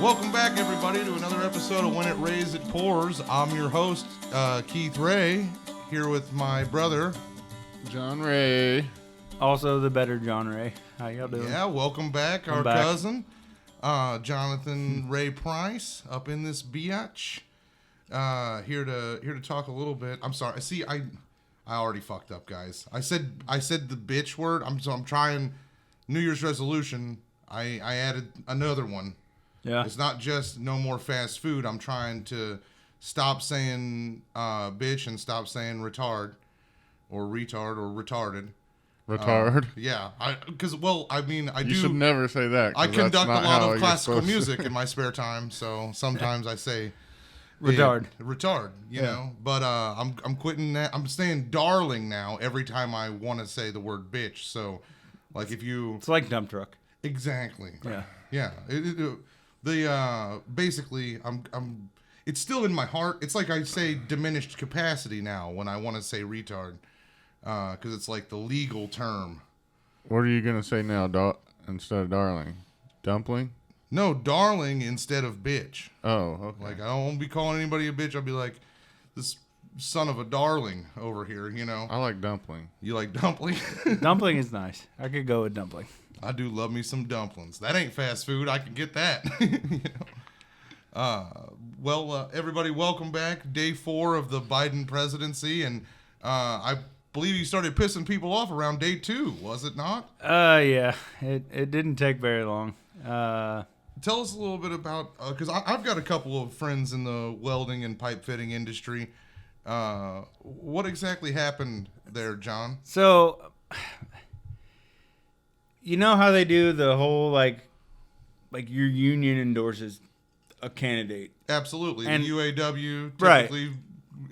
Welcome back, everybody, to another episode of When It Rains, It Pours. I'm your host, Keith Ray, here with my brother, John Ray. Also the better John Ray. How y'all doing? Yeah, welcome back, our back. cousin, Jonathan Ray Price, up in this biatch. Here to talk a little bit. I'm sorry. See, I already fucked up, guys. I said the bitch word. I'm trying New Year's resolution. I added another one. Yeah. It's not just no more fast food. I'm trying to stop saying bitch and stop saying retard or retarded. Retard. Yeah, because I You should never say that. I 'cause that's conduct a not lot how of you're classical supposed to. music in my spare time, so sometimes I say Retard. you know. But I'm quitting that. I'm saying darling now every time I want to say the word bitch. So, like if you It's like dump truck. exactly, Yeah. basically I'm it's still in my heart. It's like I say diminished capacity now when I want to say retard, because it's like the legal term. What are you going to say now instead of darling? Dumpling? No, darling instead of bitch. Oh, okay. Like, I won't be calling anybody a bitch. I'll be like, this son of a darling over here, you know. I like dumpling. You like dumpling? Dumpling is nice. I could go with dumpling. I do love me some dumplings. That ain't fast food. I can get that. You know? Everybody, welcome back. Day 4 of the Biden presidency. And I believe you started pissing people off around day 2, was it not? Yeah. It didn't take very long. Tell us a little bit about, because I've got a couple of friends in the welding and pipe fitting industry. What exactly happened there, John? So, you know how they do the whole, like your union endorses a candidate. Absolutely. And- the UAW Right. typically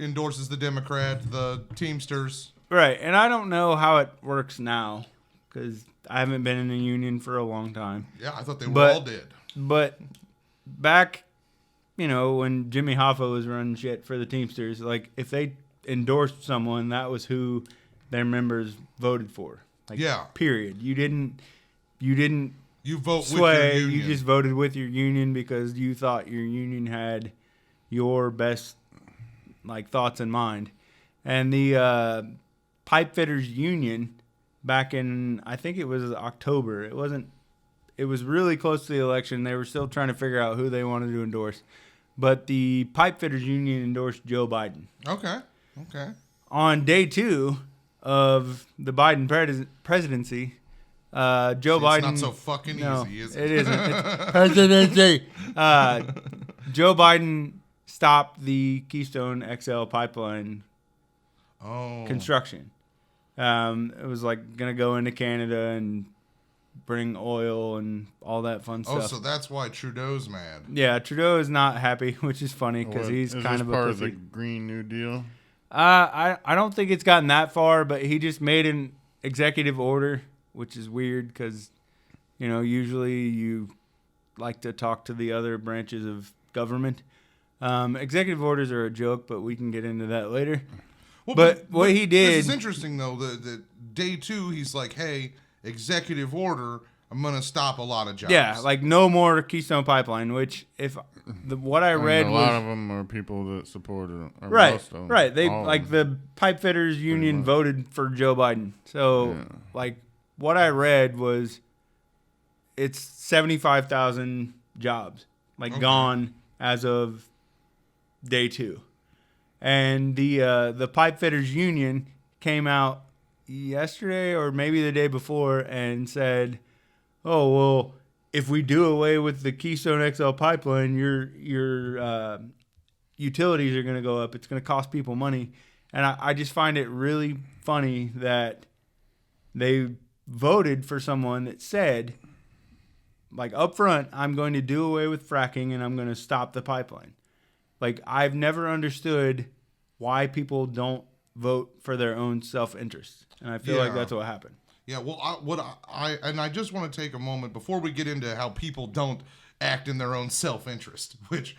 endorses the Democrat, the Teamsters. Right. And I don't know how it works now because I haven't been in a union for a long time. Yeah, I thought they were But- all dead. But back, when Jimmy Hoffa was running shit for the Teamsters, like if they endorsed someone, that was who their members voted for. Like, Yeah. Period. You didn't You vote sway. with your union. You just voted with your union because you thought your union had your best thoughts in mind. And the pipe fitters union back in, I think it was October. It was really close to the election. They were still trying to figure out who they wanted to endorse. But the pipe fitters union endorsed Joe Biden. Okay. On day 2 of the Biden presidency, Joe Biden. It's not so fucking easy, is it? It isn't. It's presidency. Joe Biden stopped the Keystone XL pipeline construction. It was going to go into Canada and bring oil and all that fun stuff. Oh, so that's why Trudeau's mad. Yeah, Trudeau is not happy, which is funny because he's Is kind this of a part pussy. of the Green New Deal? I don't think it's gotten that far, but he just made an executive order, which is weird because, usually you like to talk to the other branches of government. Executive orders are a joke, but we can get into that later. Well, But what he did- This is interesting, though. The day 2, he's like, hey, executive order, I'm going to stop a lot of jobs. Yeah, no more Keystone Pipeline, which what I read a was... lot of them are people that support it. Or Right, most of them, right. They all of them. the pipe fitters union much. voted for Joe Biden. So, what I read was it's 75,000 jobs gone as of day 2, and the pipe fitters union came out yesterday or maybe the day before and said, "Oh well, if we do away with the Keystone XL pipeline, your utilities are going to go up. It's going to cost people money." And I just find it really funny that they voted for someone that said, up front, I'm going to do away with fracking and I'm going to stop the pipeline. I've never understood why people don't vote for their own self-interest. And I feel like that's what happened. Yeah, well, I just want to take a moment before we get into how people don't act in their own self-interest, which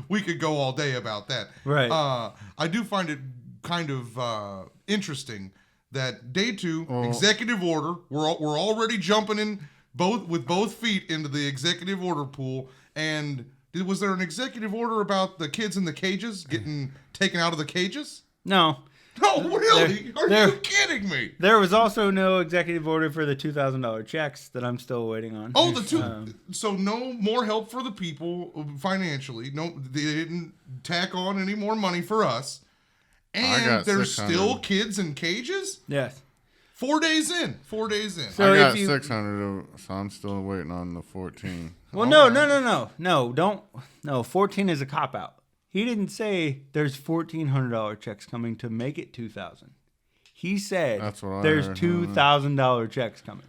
we could go all day about that. Right. I do find it kind of interesting that day 2, executive order, we're already jumping in with both feet into the executive order pool, And was there an executive order about the kids in the cages getting taken out of the cages? No. No, really? Are you kidding me? There was also no executive order for the $2,000 checks that I'm still waiting on. Oh, so no more help for the people financially. No, they didn't tack on any more money for us. And there's still kids in cages? Yes. 4 days in. 4 days in. So I got 600, so I'm still waiting on the 14. Well, no, don't. No, 14 is a cop out. He didn't say there's $1,400 checks coming to make it 2,000. He said there's $2,000 checks coming.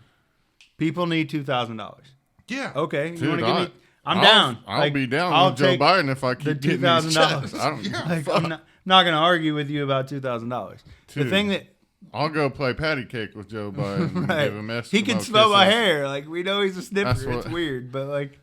People need $2,000. Yeah. Okay. Dude, you want to give me? I'm down. I'll be down with Joe Biden if I keep getting these checks. I'm not going to argue with you about $2,000. The thing that I'll go play patty cake with Joe Biden and give him he can smell my hair. Like, we know he's a sniffer. It's weird, but like.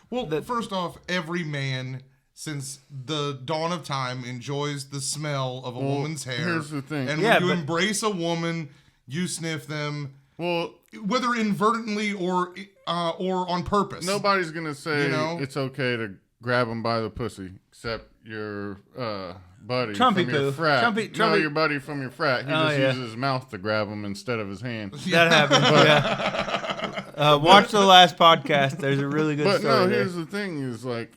Well, first off, every man since the dawn of time enjoys the smell of a woman's hair. Here's the thing. And when you embrace a woman, you sniff them. Well, whether inadvertently or on purpose. Nobody's gonna say it's okay to grab them by the pussy, except your buddy from your frat. No, your buddy from your frat. He uses his mouth to grab them instead of his hand. That happens. Watch the last podcast. There's a really good story. But no, here's the thing: is like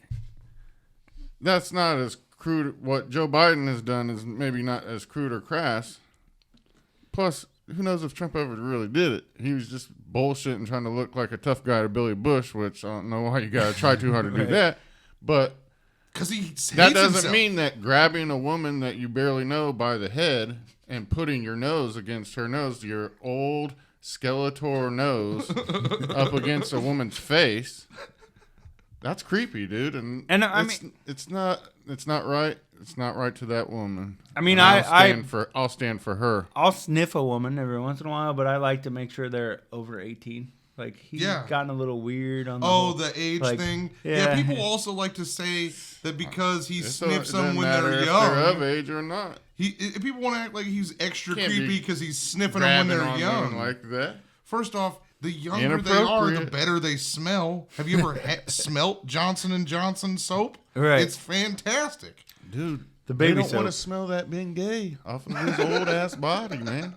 that's not as crude. What Joe Biden has done is maybe not as crude or crass. Plus, who knows if Trump ever really did it? He was just bullshitting, trying to look like a tough guy to Billy Bush, which I don't know why you got to try too hard to do that. But because he hates that doesn't himself. mean that grabbing a woman that you barely know by the head and putting your nose against her nose, your old Skeletor nose, up against a woman's face. That's creepy, dude, and I mean, it's not right. It's not right to that woman. I mean, I'll stand for her. I'll sniff a woman every once in a while, but I like to make sure they're over 18. Like he's gotten a little weird on the age thing. Yeah, people also like to say that because he sniffs them when they're young, if they're of age or not. People want to act like he's extra creepy because he's sniffing them when they're young. Like that. First off, the younger they are, the better they smell. Have you ever smelt Johnson & Johnson soap? Right. It's fantastic. Dude, the baby they don't want to smell that being gay off of his old ass body, man.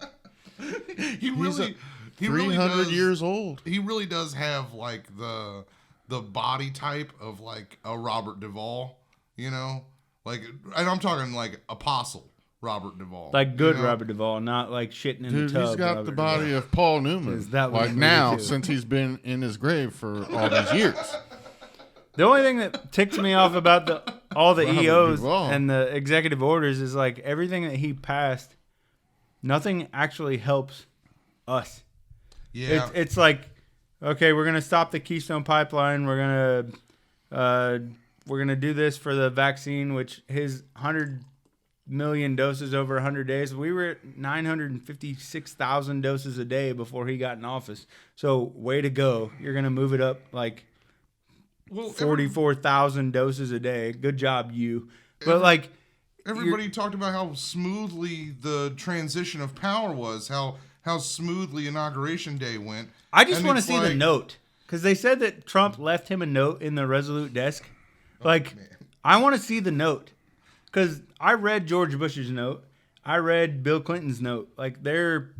He's 300 years old. He really does have like the body type of like a Robert Duvall, you know? Like, and I'm talking like Apostle Robert Duvall. Like good Robert Duvall, not like shitting in the tub. He's got the body of Paul Newman. Like now, since he's been in his grave for all these years. The only thing that ticks me off about all the EOs and the executive orders is like everything that he passed, nothing actually helps us. Yeah. It's like, okay, we're gonna stop the Keystone Pipeline. We're gonna do this for the vaccine, which his 100 million doses over 100 days. We were at 956,000 doses a day before he got in office. So way to go. You're gonna move it up like 44,000 doses a day. Good job, you. But like everybody talked about how smoothly the transition of power was, how smoothly Inauguration Day went. I just want to see the note. Because they said that Trump left him a note in the Resolute desk. I want to see the note. Because I read George Bush's note. I read Bill Clinton's note. Like, they're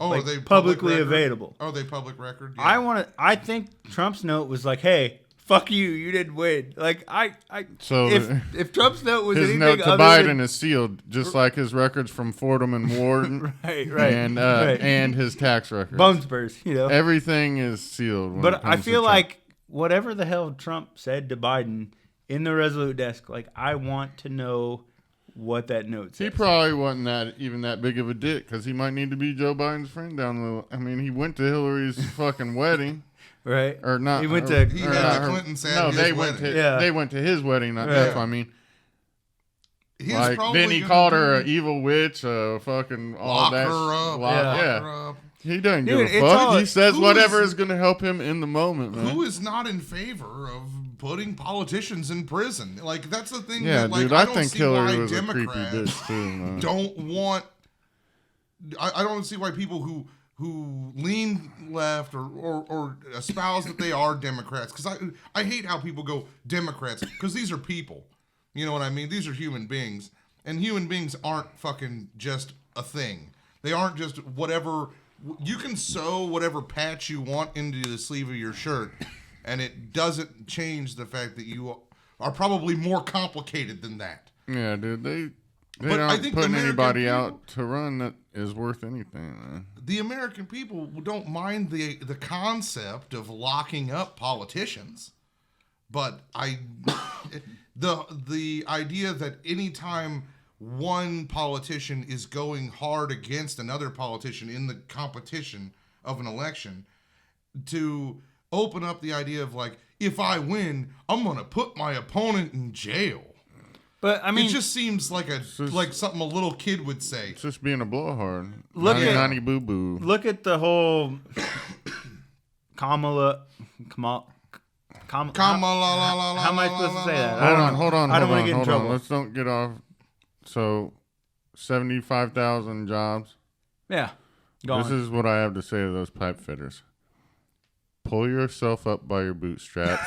are they publicly available. Oh, they public record? Yeah. I think Trump's note was like, hey, fuck you, you didn't win. Like, if Trump's note was his anything note to other Biden than, is sealed, just like his records from Fordham and Wharton, right, and his tax records. Bone spurs, you know. Everything is sealed. But I feel like whatever the hell Trump said to Biden in the Resolute desk, like, I want to know what that note says. He probably wasn't even that big of a dick, because he might need to be Joe Biden's friend down the. I mean, he went to Hillary's fucking wedding. Right, or not? He went to. He had the Clintons at his wedding. They went to his wedding. That's what I mean. Then he called her an evil witch, fucking all that. Lock her up. He doesn't give a fuck. He says whatever is going to help him in the moment, man. Who is not in favor of putting politicians in prison? Like, that's the thing. Yeah, that, like, dude, I think Hillary was a creepy bitch too, man. Don't want. I don't see why people who who lean left or espouse that they are Democrats, because I hate how people go Democrats, because these are people. You know what I mean? These are human beings. And human beings aren't fucking just a thing. They aren't just whatever. You can sew whatever patch you want into the sleeve of your shirt, and it doesn't change the fact that you are probably more complicated than that. Yeah, dude. They But I aren't think putting the American anybody people- out to run that is worth anything, man. The American people don't mind the concept of locking up politicians, but the idea that anytime one politician is going hard against another politician in the competition of an election, to open up the idea of like, if I win, I'm gonna put my opponent in jail. But I mean, It just seems like like something a little kid would say. It's just being a blowhard. Look at- Nanny boo boo. look at the whole Kamala. How am I supposed to say that? Hold on. I don't want wanna to get in trouble. Let's don't get off. So, 75,000 jobs. Yeah, go This on. is what I have to say to those pipe fitters. Pull yourself up by your bootstraps.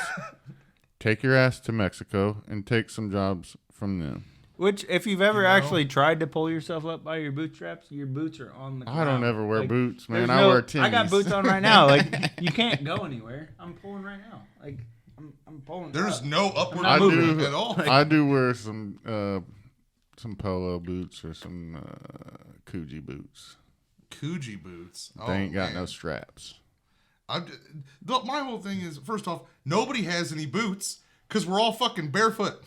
Take your ass to Mexico and take some jobs from them. Which, if you've ever You know? actually tried to pull yourself up by your bootstraps, your boots are on the ground. I don't ever wear Like, boots, man. there's I wear tennies. I got boots on right now. Like, you can't go anywhere. I'm pulling right now. Like, I'm pulling. There's up. no upward I'm not movement moving. at all. I do wear some polo boots or some Coogee boots. Coogee boots. They ain't got man. no straps. My whole thing is, first off, nobody has any boots because we're all fucking barefoot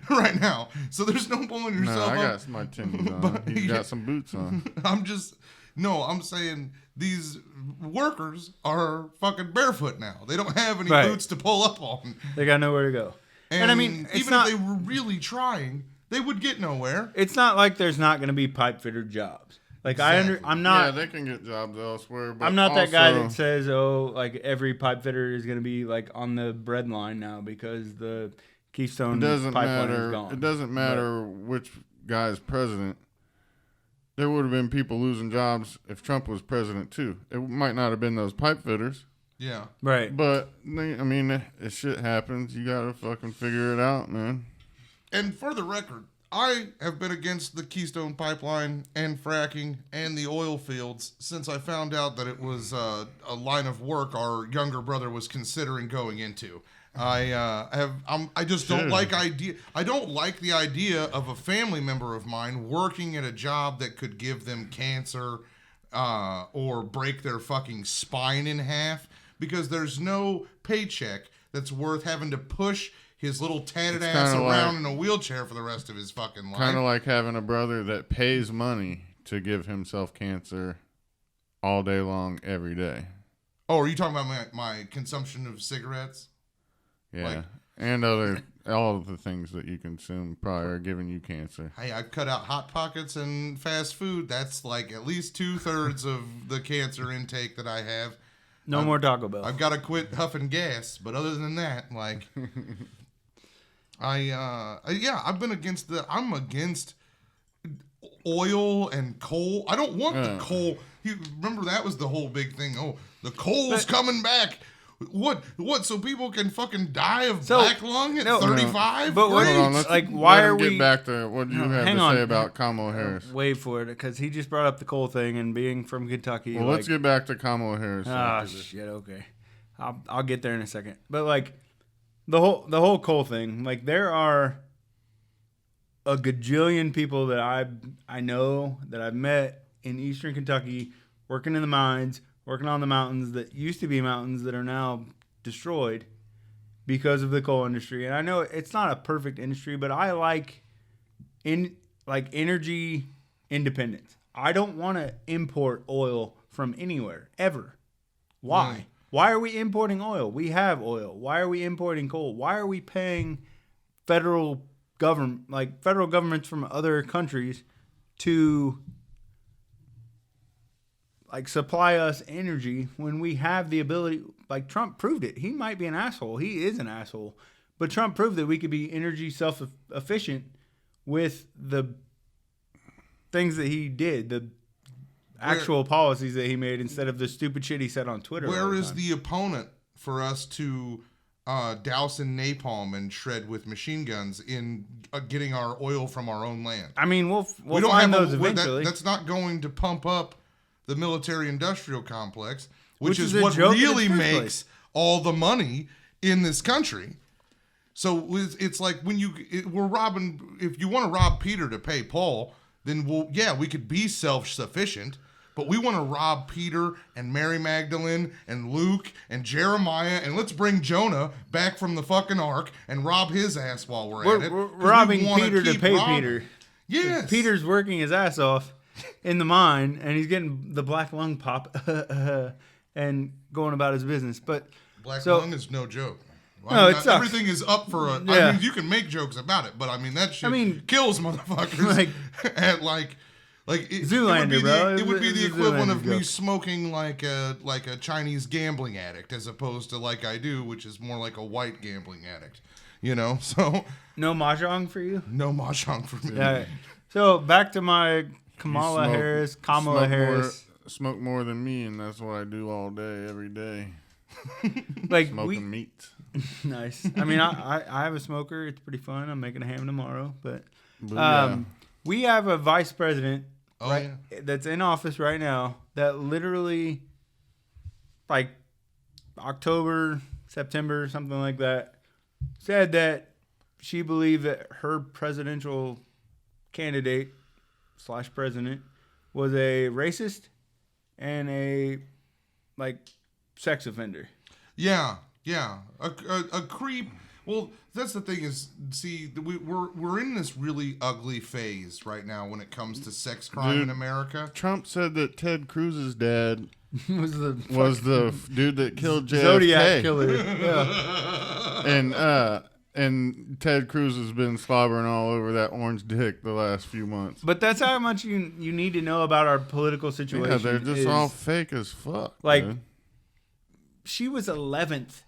right now. So there's no pulling No, yourself I up. got my tennies on. But- He's got some boots on. I'm saying these workers are fucking barefoot now. They don't have any Right. boots to pull up on. They got nowhere to go. And I mean, it's even not. if they were really trying, they would get nowhere. It's not like there's not going to be pipe fitter jobs. Like Exactly. I'm Yeah, not. they can get jobs elsewhere. But I'm not that guy also- that says, oh, like every pipe fitter is going to be like on the bread line now because the Keystone It doesn't pipeline matter. is gone. It doesn't matter which guy is president. There would have been people losing jobs if Trump was president too. It might not have been those pipe fitters, Yeah. Right. but I mean, if shit happens, you gotta fucking figure it out, man. And for the record, I have been against the Keystone Pipeline and fracking and the oil fields since I found out that it was a line of work our younger brother was considering going into. I just don't Sure. like idea. I don't like the idea of a family member of mine working at a job that could give them cancer or break their fucking spine in half, because there's no paycheck that's worth having to push his little tatted It's ass kinda around like- in a wheelchair for the rest of his fucking life. Kind of like having a brother that pays money to give himself cancer all day long, every day. Oh, are you talking about my consumption of cigarettes? Yeah, Like- and all of the things that you consume probably are giving you cancer. Hey, I've cut out Hot Pockets and fast food. That's like at least 2/3 of the cancer intake that I have. No more Taco Bell. I've got to quit huffing gas, but other than that, like, I've been against I'm against oil and coal. I don't want the coal. You remember that was the whole big thing. Oh, the coal's coming back. What? So people can fucking die of black lung at no, 35? but what- Great. Hold on, let's Like, why let are him get we- back to what you have hang to on. say about Kamala Harris. Wait for it, because he just brought up the coal thing and being from Kentucky. Well, let's get back to Kamala Harris. Ah, shit. Okay, I'll get there in a second. But like the whole coal thing, like there are a gajillion people that I know that I've met in Eastern Kentucky working in the mines, working on the mountains that used to be mountains that are now destroyed because of the coal industry. And I know it's not a perfect industry, but I like energy independence. I don't want to import oil from anywhere ever. Why? Why are we importing oil? We have oil. Why are we importing coal? Why are we paying federal governments from other countries to supply us energy when we have the ability? Like Trump proved it. He might be an asshole. He is an asshole. But Trump proved that we could be energy self-efficient with the things that he did. actual policies that he made instead of the stupid shit he said on Twitter. Where is the opponent for us to douse in napalm and shred with machine guns in getting our oil from our own land? I mean, we'll We don't find have those eventually. that's not going to pump up the military-industrial complex, which Which is is a what joke in its really first makes place. all the money in this country. So it's like when we're robbing. If you want to rob Peter to pay Paul, then we could be self-sufficient. But we want to rob Peter and Mary Magdalene and Luke and Jeremiah, and let's bring Jonah back from the fucking ark and rob his ass while we're at it. We're 'Cause we robbing wanna Peter to keep pay robbing. Peter. Yes. Peter's working his ass off in the mine, and he's getting the black lung pop and going about his business. But Black so- lung is no joke. No, it sucks. Everything is up for a. Yeah. I mean, you can make jokes about it, but I mean that shit kills motherfuckers. Like- at Zoolander, bro. It would be It's the a equivalent Zoolander of me joke. smoking like a Chinese gambling addict, as opposed to like I do, which is more like a white gambling addict. You know, so no mahjong for you. no mahjong for me. All right. So back to my Kamala smoke Harris. Smoke more than me, and that's what I do all day, every day. Like Smoking meat. nice. I mean, I have a smoker. It's pretty fun. I'm making a ham tomorrow, but Yeah. we have a vice president Oh yeah. that's in office right now that literally, like October, September, something like that, said that she believed that her presidential candidate / president was a racist and a sex offender. Yeah, a creep. Well, that's the thing is, see, we're in this really ugly phase right now when it comes to sex crime in America. Trump said that Ted Cruz's dad was the dude that killed JFK. Zodiac killer. Yeah. And Ted Cruz has been slobbering all over that orange dick the last few months. But that's how much you need to know about our political situation. Yeah, they're just is, all fake as fuck. like dude. she was 11th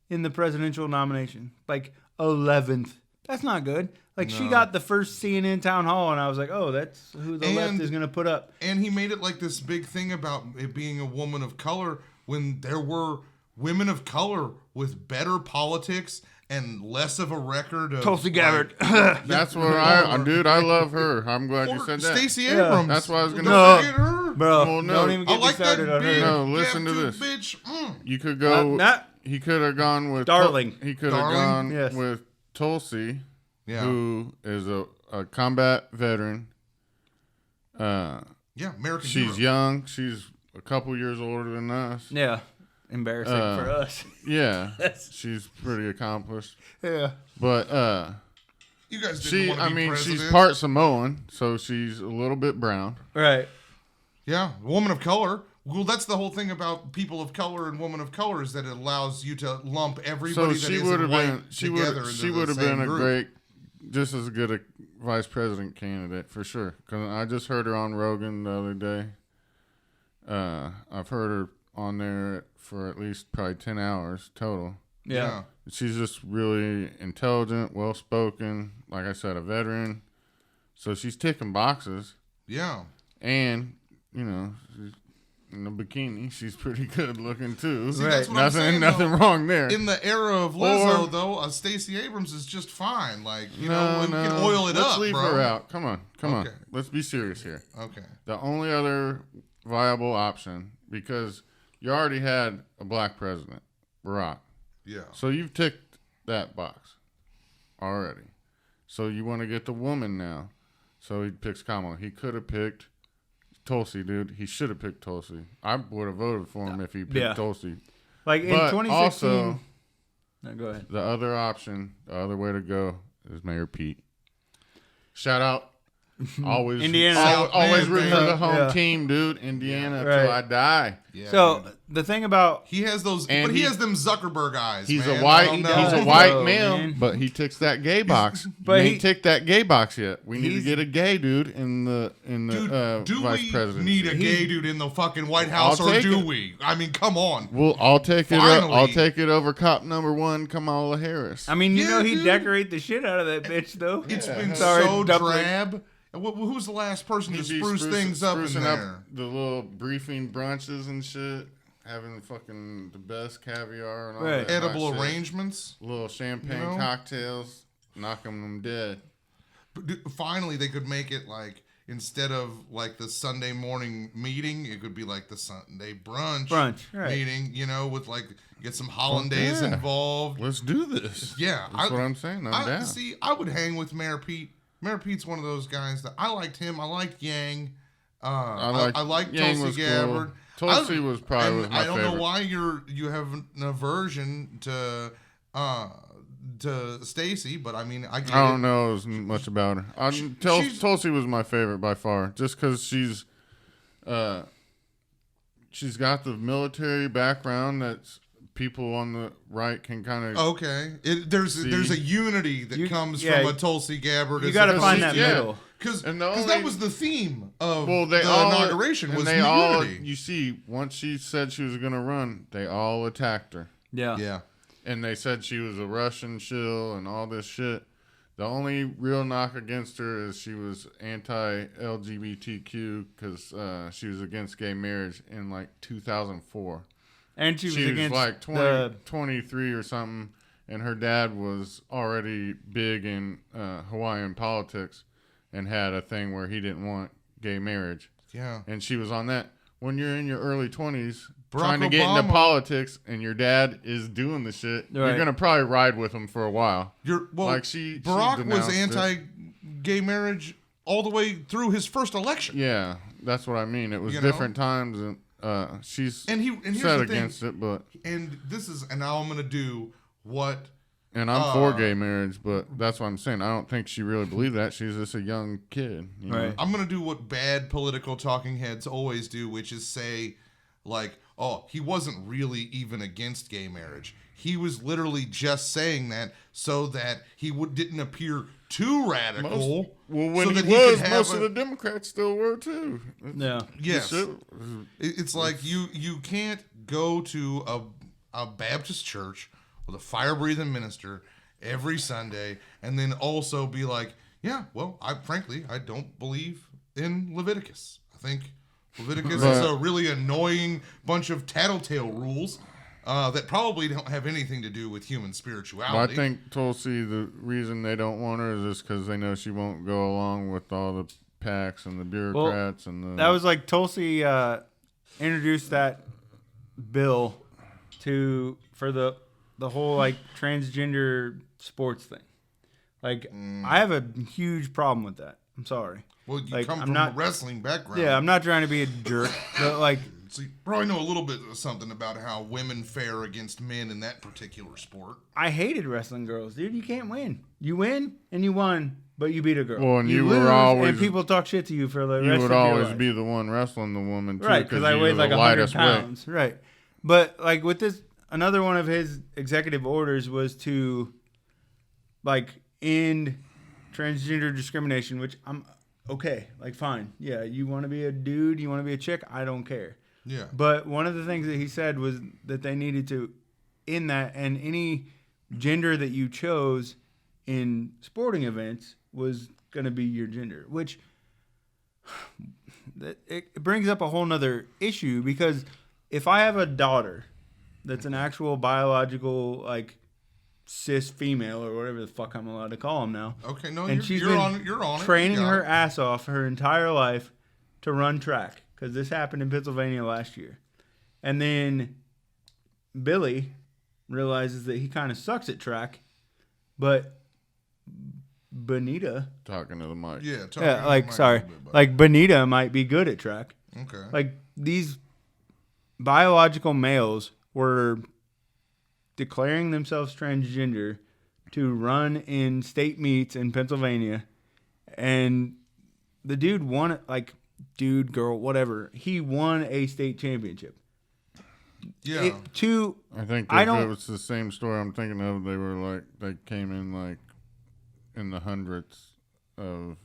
in the presidential nomination. Like 11th. That's not good. Like she got the first CNN town hall, and I was like, oh, that's who the left is going to put up. And he made it like this big thing about it being a woman of color when there were women of color with better politics and less of a record of Tulsi Gabbard. That's what dude, I love her. I'm glad you said that. Stacey Yeah. Abrams. That's what I was gonna Don't say. forget her. Bro, Well, no. don't even I get me like that started on big her. No, listen to gap-toothed this. bitch. You could go. Not- He could have gone with Darling. He could have Darling? gone Yes. with Tulsi, Yeah. who is a combat veteran. Yeah, American She's hero. young. She's a couple years older than us. Yeah. Embarrassing for us. Yeah, she's pretty accomplished. Yeah. But You guys didn't want to be president. she's part Samoan, so she's a little bit brown. Right. Yeah, woman of color. Well, that's the whole thing about people of color and woman of color is that it allows you to lump everybody So that she would isn't have white been together into she the would have same been a group. great, just as good a vice president candidate for sure. Because I just heard her on Rogan the other day. I've heard her on there for at least probably 10 hours total. Yeah. She's just really intelligent, well spoken. Like I said, a veteran. So she's ticking boxes, Yeah. and she's in the bikini. She's pretty good looking too. See, that's what I'm saying, nothing though. wrong there. In the era of Lizzo, Or- though, Stacey Abrams is just fine. Like, you no, know, we can oil it Let's up, leave bro. her out. Come on. Okay. Let's be serious here. Okay. The only other viable option, because you already had a black president, Barack. Yeah. So you've ticked that box already. So you want to get the woman now. So he picks Kamala. He could have picked Tulsi, dude. He should have picked Tulsi. I would have voted for him if he picked Yeah. Tulsi. Like in But 2016. also, No, go ahead. the other option, the other way to go is Mayor Pete. Shout out. Always Indiana. Always Man, root for man. the home Yeah. team, dude. Indiana Right. till I die. Yeah. So dude. the thing about He has those, And but he he- has them Zuckerberg eyes. He's man. a white. I don't He's know. a does, white though, male, man. but he ticks that gay box. But he he- ain't ticked that gay box yet. We need to He's- get a gay dude in the Dude, do vice we president. need a gay dude in the fucking White House, or take do it. we? I mean, come on. I'll take it. Finally. I'll take it over cop number one, Kamala Harris. I mean, Yeah, he'd dude. decorate the shit out of that bitch though. It's been Sorry, so Dumpling. drab. Who's the last person to He'd be spruce things up in sprucing there? the little briefing brunches and shit. Having fucking the best caviar and all Right. that. Edible hot shit. arrangements. Little champagne You know? cocktails. Knocking them dead. But finally, they could make it like, instead of like the Sunday morning meeting, it could be like the Sunday brunch right. meeting, with like, get some hollandaise yeah. involved. Let's do this. Yeah. That's what I'm saying. I'm down. See, I would hang with Mayor Pete. Mayor Pete's one of those guys that I liked him. I liked Yang. I liked Yang Tulsi was Gabbard. Cool. Tulsi was probably my I don't favorite. know why you have an aversion to Stacey, but I mean, I get I don't it. know as much about her. Tulsi was my favorite by far, just because she's got the military background that's people on the right can kind of. Okay, there's a unity that comes from a Tulsi Gabbard. You got to find that yeah. middle. Because And that was the theme of the all, inauguration and was they all, unity. you see, once she said she was going to run, they all attacked her. Yeah. Yeah. And they said she was a Russian shill and all this shit. The only real knock against her is she was anti-LGBTQ because she was against gay marriage in like 2004. And she was against like 23 or something, and her dad was already big in Hawaiian politics and had a thing where he didn't want gay marriage. Yeah. And she was on that. When you're in your early 20s, Barack trying to get into Obama- politics, and your dad is doing the shit, Right. you're going to probably ride with him for a while. Barack was denounced it. anti-gay marriage all the way through his first election. Yeah, that's what I mean. It was You know? different times, and she's And here's set the thing. against it, but... And now I'm gonna do what. And I'm for gay marriage, but that's what I'm saying. I don't think she really believed that. She's just a young kid. You know? Right. I'm gonna do what bad political talking heads always do, which is say, like, oh, he wasn't really even against gay marriage. He was literally just saying that so that he didn't appear too radical. When so that he was, could have most of the Democrats still were too. Yeah. Yes. Shit. It's like you can't go to a Baptist church with a fire-breathing minister every Sunday and then also be like, yeah, well, I don't believe in Leviticus. I think Leviticus is a really annoying bunch of tattletale rules that probably don't have anything to do with human But spirituality. I think Tulsi, the reason they don't want her is just because they know she won't go along with all the PACs and the bureaucrats and the. That was like Tulsi introduced that bill for the whole like transgender sports thing. Like I have a huge problem with that. I'm sorry. well, you like, come I'm from not- a wrestling background. Yeah, I'm not trying to be a jerk, but like So you probably know a little bit of something about how women fare against men in that particular sport. I hated wrestling girls, dude. You can't win. You win and you won, but you beat a girl. Well, and you were lose, always- and people talk shit to you for the you rest would of your always life. be the one wrestling the woman too, Right, because I you weighed were like the 100 lightest weight. pounds. Right. But like with this, another one of his executive orders was to like end transgender discrimination, which I'm okay. Like, fine. Yeah, you want to be a dude, you want to be a chick, I don't care. Yeah. But one of the things that he said was that they needed to end that, and any gender that you chose in sporting events was going to be your gender, which it brings up a whole nother issue, because if I have a daughter that's an actual biological, like, cis female or whatever the fuck I'm allowed to call them now, Okay, no, and she's you're been on it. training You got her it. ass off her entire life to run track, because this happened in Pennsylvania last year. And then Billy realizes that he kind of sucks at track, but Bonita, Talking to the mic. Yeah, like Bonita might be good at track. Okay. Like, these biological males were declaring themselves transgender to run in state meets in Pennsylvania, and the dude won it, like, dude, girl, whatever. He won a state championship. Yeah. I think I if don't- it was the same story I'm thinking of, they came in like in the hundreds of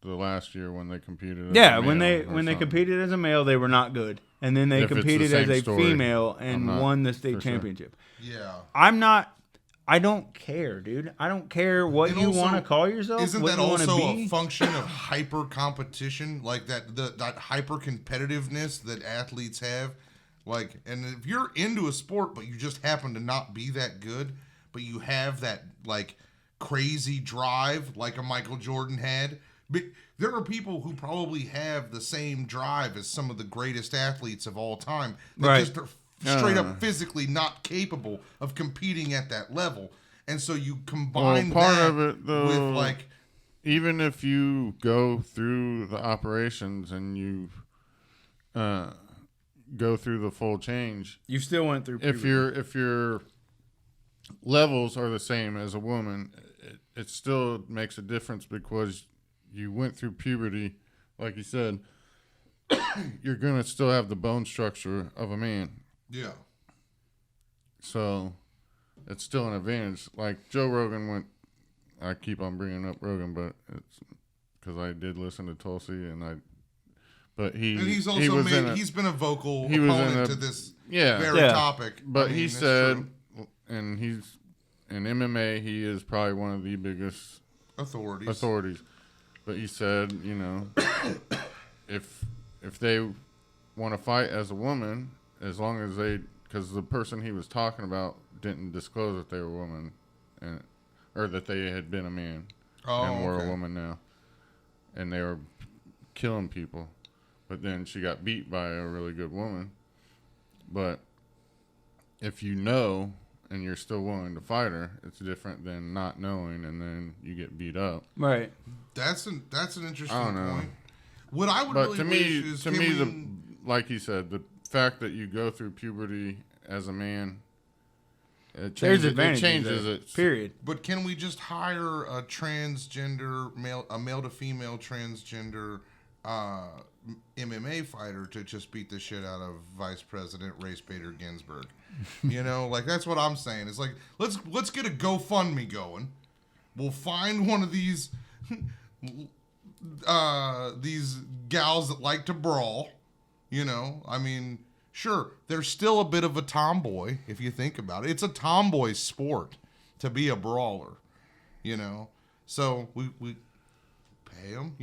the last year when they competed. As Yeah, a when male they or competed something. as a male, they were not good, and then they If it's the competed as same a story, female and I'm not won the state for sure. championship. Yeah. I I don't care, dude. I don't care what And you also, want to call yourself. Isn't what that you wanna also be. a function of hyper competition, like that hyper competitiveness that athletes have? Like, and if you're into a sport but you just happen to not be that good, but you have that like crazy drive like a Michael Jordan had. But there are people who probably have the same drive as some of the greatest athletes of all time that Right. just are straight up physically not capable of competing at that level. And so you combine part that of it, though, with like, even if you go through the operations and you go through the full change, You still went through puberty. if your levels are the same as a woman, it still makes a difference because you went through puberty, like you said. You're gonna still have the bone structure of a man, yeah. so it's still an advantage. Like Joe Rogan went. I keep on bringing up Rogan, but it's because I did listen to Tulsi, but And he's he also was he's been a vocal he was in opponent a- to this yeah. very Yeah. topic. But I mean, he it's said, true. and he's in MMA, he is probably one of the biggest authorities. But he said, if they want to fight as a woman, as long as because the person he was talking about didn't disclose that they were a woman, or that they had been a man and were okay. a woman now, and they were killing people. But then she got beat by a really good woman. But if you know and you're still willing to fight her, it's different than not knowing and then you get beat up. Right. That's an interesting I don't know. point. What I would But really to wish me, is like you said, the fact that you go through puberty as a man, it There's changes, advantages. it changes there. it. Period. But can we just hire a transgender a male to female transgender MMA fighter to just beat the shit out of Vice President Ruth Bader Ginsburg? Like that's what I'm saying. It's like let's get a GoFundMe going. We'll find one of these gals that like to brawl. I mean, sure, there's still a bit of a tomboy if you think about it. It's a tomboy sport to be a brawler, So we pay them,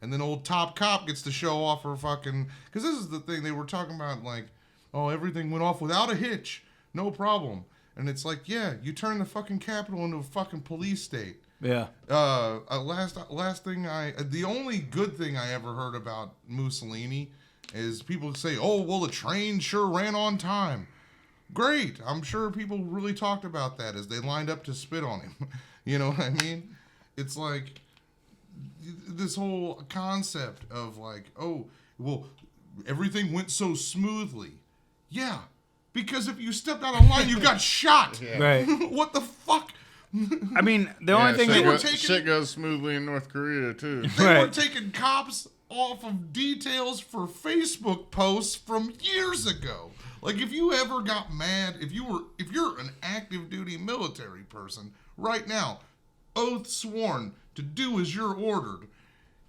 and then old Top Cop gets to show off her fucking. Because this is the thing they were talking about, like, oh, everything went off without a hitch, no problem. And it's like, yeah, you turn the fucking Capitol into a fucking police state. Yeah. Last thing the only good thing I ever heard about Mussolini is people say, oh, well, the train sure ran on time. Great. I'm sure people really talked about that as they lined up to spit on him. You know what I mean? It's like this whole concept of like, oh, well, everything went so smoothly. Yeah, because if you stepped out of line, you got shot. Yeah. Right. What the fuck? I mean, the only thing they that were taking- shit goes smoothly in North Korea too. They were Right. taking cops off of details for Facebook posts from years ago. Like if you ever got mad, if you're an active duty military person right now, oath sworn to do as you're ordered,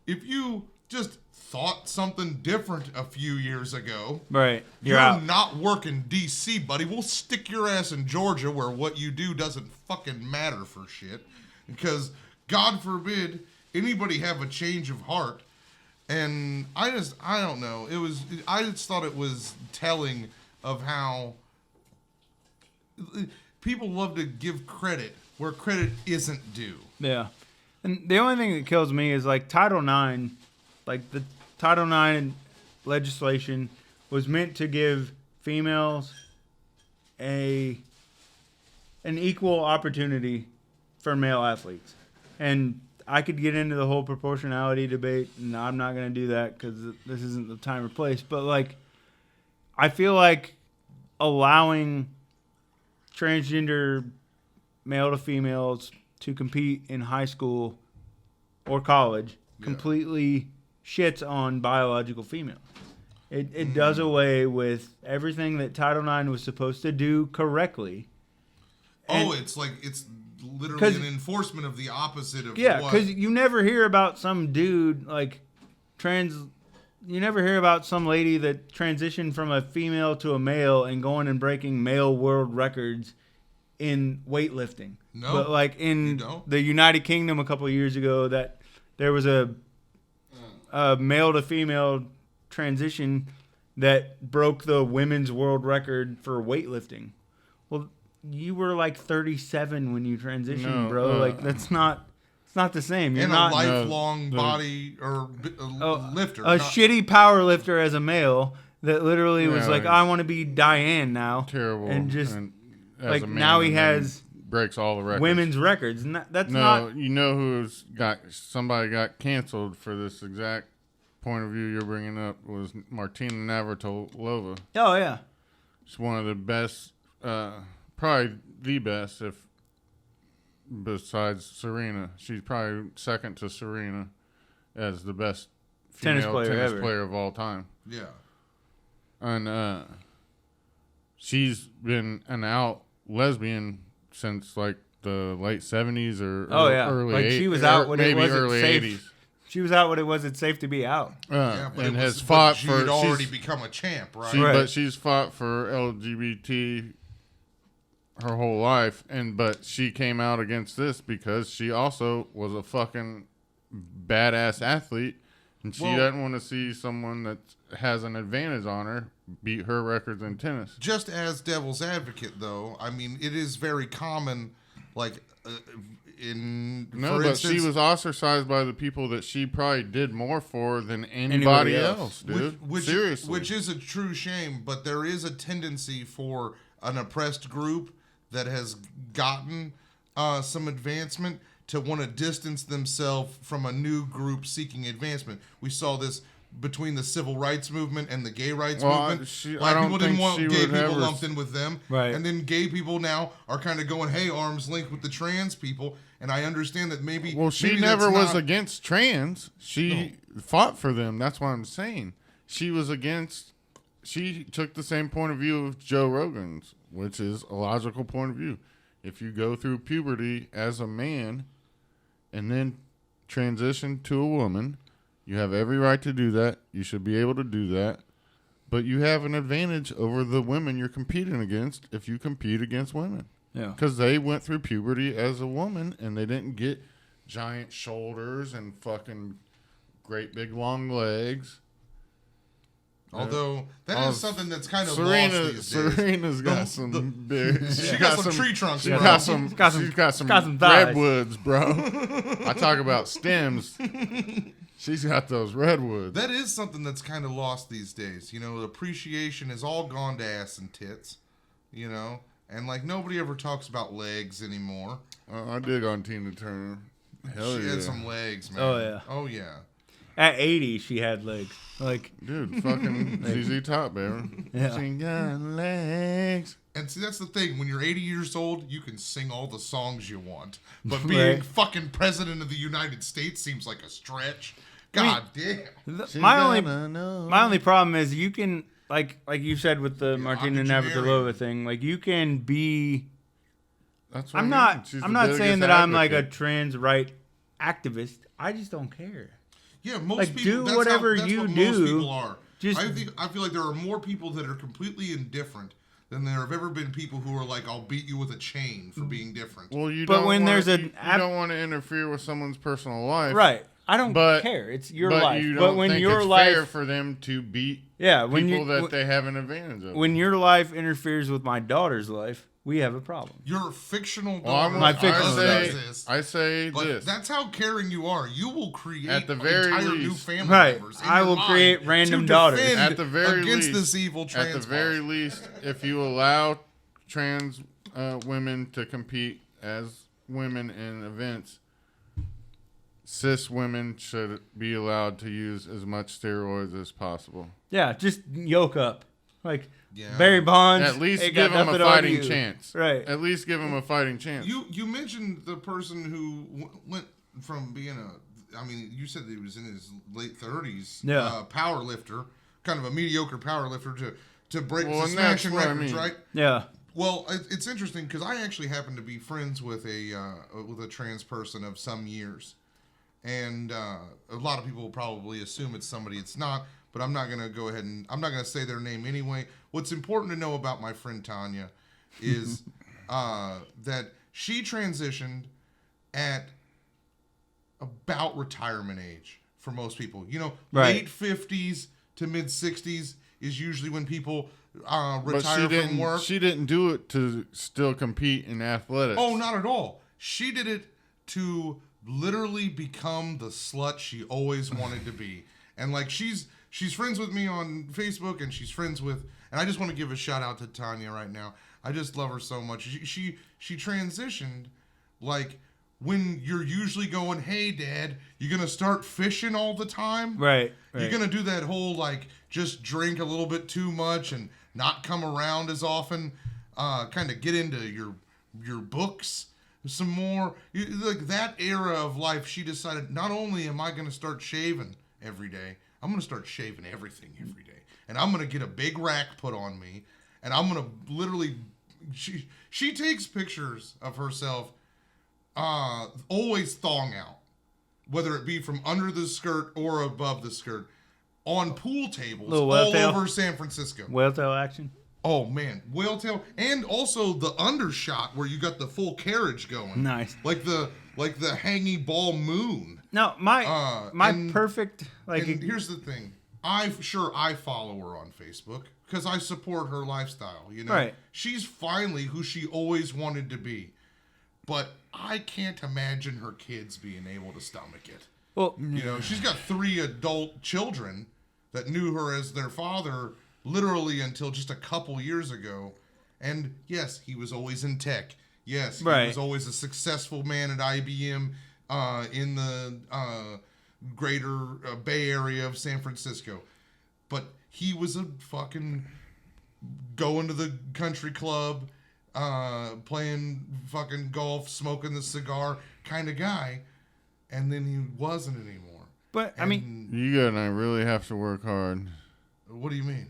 if you just thought something different a few years ago, right, you're out. not working DC, buddy. We'll stick your ass in Georgia where what you do doesn't fucking matter for shit. Because God forbid anybody have a change of heart. And I don't know. I just thought it was telling of how people love to give credit where credit isn't due. Yeah. And the only thing that kills me is like Title IX, like the Title IX legislation was meant to give females an equal opportunity for male athletes. And I could get into the whole proportionality debate, and I'm not going to do that because this isn't the time or place. But like, I feel like allowing transgender male to females to compete in high school or college completely shits on biological females. It does away with everything that Title IX was supposed to do correctly. Oh, it's literally an enforcement of the opposite of Yeah, what... because you never hear about some dude like you never hear about some lady that transitioned from a female to a male and going and breaking male world records in weightlifting. No, But like you in don't. the United Kingdom a couple of years ago, that there was a male to female transition that broke the women's world record for weightlifting. Well, you were like 37 when you transitioned, No, bro. Like it's not the same. You're And not a lifelong No, body or lifter. a not- shitty power lifter as a male that literally was Yeah, like, like- I want to be Diane now. Terrible. And just as like, a man, now he and then has breaks all the records. women's records. That's No, not. you know who's got somebody got canceled for this exact point of view you're bringing up was Martina Navratilova. Oh yeah. She's one of the best, probably the best, if besides Serena. She's probably second to Serena as the best Tennis female player tennis ever. player of all time. Yeah. And she's been an out lesbian since like the late 70s or Oh, yeah. early Like, 80s. she was out when it maybe wasn't early safe. 80s. She was out when it was. It's safe to be out. Yeah, but And it was, has but fought she'd for already she's- become a champ, right? She, Right. But she's fought for LGBT her whole life, but she came out against this because she also was a fucking badass athlete, and she Well- doesn't want to see someone that has an advantage on her beat her records in tennis. Just as devil's advocate, though, I mean, it is very common, like No, for but instance, she was ostracized by the people that she probably did more for than anybody else, dude. Seriously. which is a true shame. But there is a tendency for an oppressed group that has gotten some advancement to want to distance themselves from a new group seeking advancement. We saw this between the civil rights movement and the gay rights movement. I Black don't people didn't think want she gay would people ever lumped in with them. Right. And then gay people now are kind of going, hey, arms linked with the trans people. And I understand that maybe... Well, she maybe never that's was not- against trans. She fought for them. That's what I'm saying. She was against... She took the same point of view of Joe Rogan's, which is a logical point of view. If you go through puberty as a man and then transition to a woman, you have every right to do that. You should be able to do that. But you have an advantage over the women you're competing against if you compete against women. Yeah. Because they went through puberty as a woman and they didn't get giant shoulders and fucking great big long legs. Although that Oh, is something that's kind of lost these days. Serena's got The- some the- big. She got some tree trunks, She's bro. got some. She's got some- She's got some got some thighs. redwoods, bro. I talk about stems. She's got those redwoods. That is something that's kind of lost these days. You know, appreciation has all gone to ass and tits. You know, and like nobody ever talks about legs anymore. I dig on Tina Turner. Hell She yeah, had some legs, man. Oh, yeah. Oh yeah. At 80, she had legs. Like, dude. Fucking ZZ Top, baby. Yeah. She got legs. And see, that's the thing. When you're 80 years old, you can sing all the songs you want. But being Right. fucking president of the United States seems like a stretch. God damn. She's my gonna know. only problem is you can, like you said with the Martina octogenarian. Navratilova thing, like you can be. That's what I'm I mean. not. She's I'm the not biggest saying that I'm like a advocate. trans right activist. I just don't care. Yeah, most Like, people do that's whatever how, that's you what do. Most people are. Just- I feel like there are more people that are completely indifferent than there have ever been people who are like, "I'll beat you with a chain for being different." Well, you But don't when wanna, there's a you ab- don't want to interfere with someone's personal life, Right. I don't But- care. It's your but life. you But don't when think your it's life, fair for them to beat yeah, when people you that they have an advantage of. when your life interferes with my daughter's life, we have a problem. Your fictional Well, daughter My fictional does daughter. exist, I say but this. that's how caring you are. You will create At the very entire new least. family Right. members. in I your will mind create random to daughters. defend At the very against least- this evil trans. At the very least, if you allow trans women to compete as women in events, cis women should be allowed to use as much steroids as possible. Yeah, just yoke up. Like Yeah. Barry Bonds. At least ain't give got them a nothing on fighting you. chance. Right. At least give them a fighting chance. You mentioned the person who went from being I mean, you said that he was in his late 30s. Yeah. Power lifter, kind of a mediocre power lifter to break Well, to and that's smashing what I records, mean. right? Yeah. Well, it's interesting because I actually happen to be friends with a trans person of some years, and a lot of people will probably assume it's somebody it's not. But I'm not gonna go ahead and I'm not gonna say their name anyway. What's important to know about my friend Tanya is that she transitioned at about retirement age for most people. You know, Right. late 50s to mid 60s is usually when people But retire from work. She didn't do it to still compete in athletics. Oh, not at all. She did it to literally become the slut she always wanted to be. And like she's friends with me on Facebook, and she's friends with, and I just want to give a shout out to Tanya right now. I just love her so much. She transitioned like when you're usually going, "Hey dad, you going to start fishing all the time?" Right. You're going to do that whole like just drink a little bit too much and not come around as often, kind of get into your books some more. Like that era of life, she decided, not only am I going to start shaving every day, I'm going to start shaving everything every day. And I'm going to get a big rack put on me, and I'm going to literally, she takes pictures of herself always thong out, whether it be from under the skirt or above the skirt, on pool tables Little all whale tail. over San Francisco. Whale tail action. Oh man, whale tail, and also the undershot where you got the full carriage going. Nice. Like the hangy ball moon. No, my and- perfect like And here's the thing. I follow her on Facebook because I support her lifestyle, you know. Right. She's finally who she always wanted to be. But I can't imagine her kids being able to stomach it. well, You know, she's got 3 adult children that knew her as their father literally until just a couple years ago. And yes, he was always in tech. Yes, he Right. was always a successful man at IBM in the greater Bay Area of San Francisco. But he was a fucking going to the country club, playing fucking golf, smoking the cigar kind of guy. And then he wasn't anymore. but I mean, And You and I really have to work hard what do you mean?